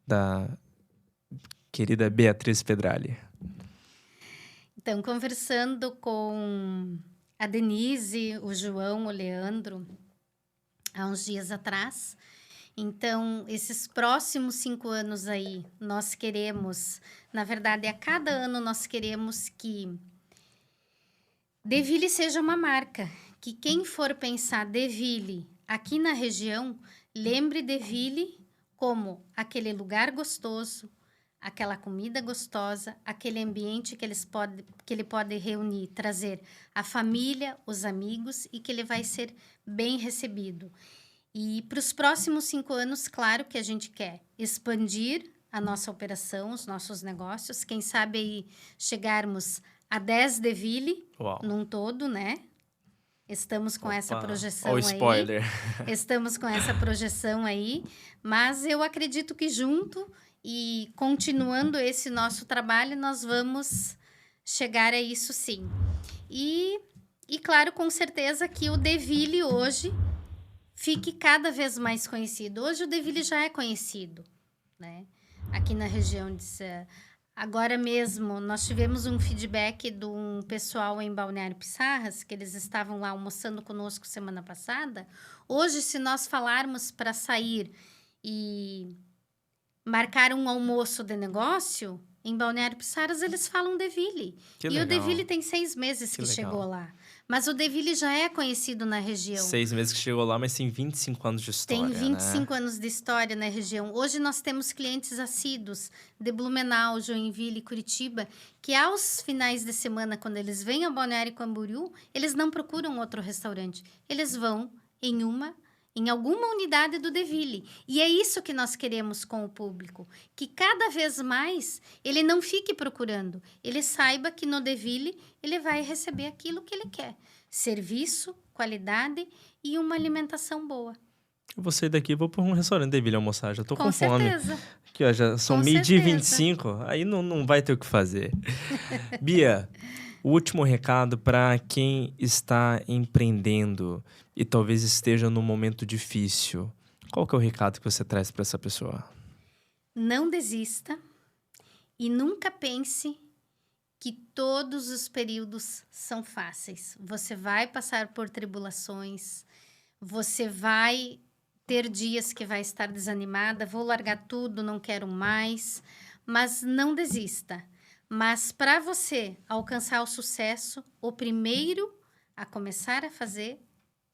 B: da querida Beatriz Pedrali?
A: Então, conversando com a Denise, o João, o Leandro, há uns dias atrás. Então, esses próximos 5 anos aí, nós queremos, na verdade, a cada ano nós queremos que Deville seja uma marca, que quem for pensar Deville aqui na região, lembre Deville como aquele lugar gostoso, aquela comida gostosa, aquele ambiente que ele pode reunir, trazer a família, os amigos e que ele vai ser bem recebido. E para os próximos 5 anos, claro que a gente quer expandir a nossa operação, os nossos negócios, quem sabe aí chegarmos a 10 Deville
B: Uau.
A: num todo, né? Estamos com essa projeção
B: Ó o
A: aí.
B: spoiler.
A: Estamos com essa projeção aí, mas eu acredito que junto e continuando esse nosso trabalho, nós vamos chegar a isso sim. E claro, com certeza que o Deville hoje fique cada vez mais conhecido. Hoje o Deville já é conhecido, né? Aqui na região de... Agora mesmo, nós tivemos um feedback de um pessoal em Balneário Pissarras, que eles estavam lá almoçando conosco semana passada. Hoje, se nós falarmos para sair e marcar um almoço de negócio, em Balneário Pissarras, eles falam Deville.
B: Que
A: e
B: legal.
A: o Deville tem 6 meses que chegou lá. Mas o Deville já é conhecido na região.
B: 6 meses que chegou lá, mas tem 25 anos de história,
A: Tem 25
B: né?
A: anos de história na região. Hoje nós temos clientes assíduos de Blumenau, Joinville e Curitiba, que aos finais de semana, quando eles vêm ao Balneário Camboriú, eles não procuram outro restaurante. Eles vão em alguma unidade do Deville. E é isso que nós queremos com o público. Que cada vez mais ele não fique procurando. Ele saiba que no Deville ele vai receber aquilo que ele quer. Serviço, qualidade e uma alimentação boa.
B: Eu vou sair daqui e vou para um restaurante Deville almoçar. Já tô com fome.
A: Certeza.
B: Aqui, ó, já são
A: Com
B: 12h25. Aí não vai ter o que fazer. Bia, o último recado para quem está empreendendo e talvez esteja num momento difícil. Qual que é o recado que você traz para essa pessoa?
A: Não desista e nunca pense que todos os períodos são fáceis. Você vai passar por tribulações, você vai ter dias que vai estar desanimada, vou largar tudo, não quero mais, mas não desista. Mas para você alcançar o sucesso, o primeiro a começar a fazer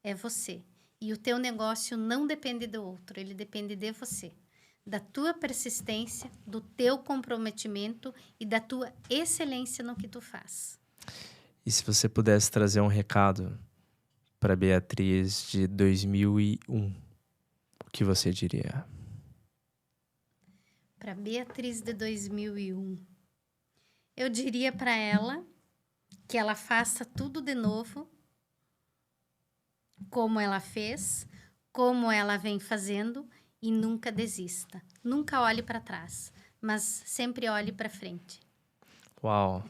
A: é você. E o teu negócio não depende do outro, ele depende de você. Da tua persistência, do teu comprometimento e da tua excelência no que tu faz.
B: E se você pudesse trazer um recado para Beatriz de 2001, o que você diria?
A: Para Beatriz de 2001, eu diria para ela que ela faça tudo de novo, como ela fez, como ela vem fazendo e nunca desista. Nunca olhe para trás, mas sempre olhe para frente.
B: Uau.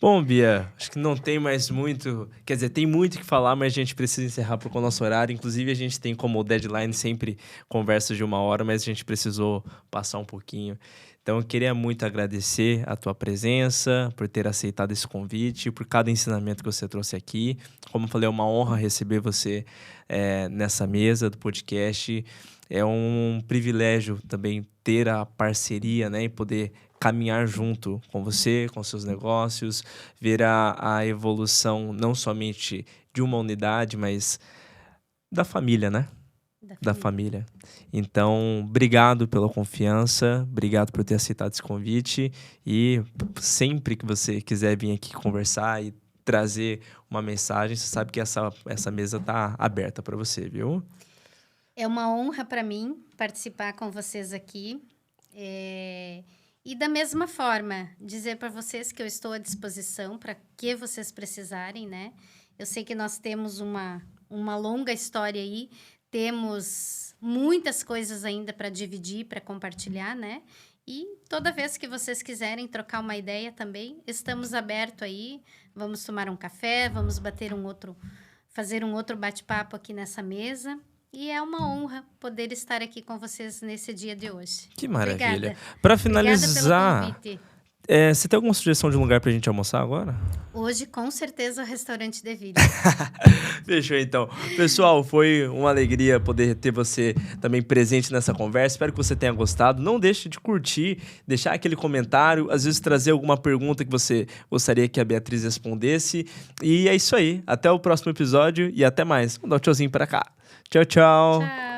B: Bom, Bia, acho que não tem mais muito... Quer dizer, tem muito o que falar, mas a gente precisa encerrar por o nosso horário. Inclusive, a gente tem como deadline sempre conversas de 1 hora, mas a gente precisou passar um pouquinho. Então, eu queria muito agradecer a tua presença, por ter aceitado esse convite, por cada ensinamento que você trouxe aqui. Como eu falei, é uma honra receber você nessa mesa do podcast. É um privilégio também ter a parceria, né, e poder caminhar junto com você, com seus negócios, ver a evolução não somente de uma unidade, mas da família, né? Da família. Então, obrigado pela confiança, obrigado por ter aceitado esse convite e sempre que você quiser vir aqui conversar e trazer uma mensagem, você sabe que essa mesa está aberta para você, viu?
A: É uma honra para mim participar com vocês aqui. E da mesma forma, dizer para vocês que eu estou à disposição para que vocês precisarem, né? Eu sei que nós temos uma longa história aí, temos muitas coisas ainda para dividir, para compartilhar, né? E toda vez que vocês quiserem trocar uma ideia também, estamos abertos aí. Vamos tomar um café, vamos fazer um outro bate-papo aqui nessa mesa. E é uma honra poder estar aqui com vocês nesse dia de hoje.
B: Que maravilha.
A: Obrigada.
B: Para
A: Obrigada
B: finalizar,
A: pelo convite.
B: você tem alguma sugestão de um lugar pra gente almoçar agora?
A: Hoje, com certeza, o restaurante Deville.
B: Fechou, então. Pessoal, foi uma alegria poder ter você também presente nessa conversa. Espero que você tenha gostado. Não deixe de curtir, deixar aquele comentário, às vezes trazer alguma pergunta que você gostaria que a Beatriz respondesse. E é isso aí. Até o próximo episódio e até mais. Vou dar um tchauzinho pra cá. Tchau, tchau.
A: Tchau.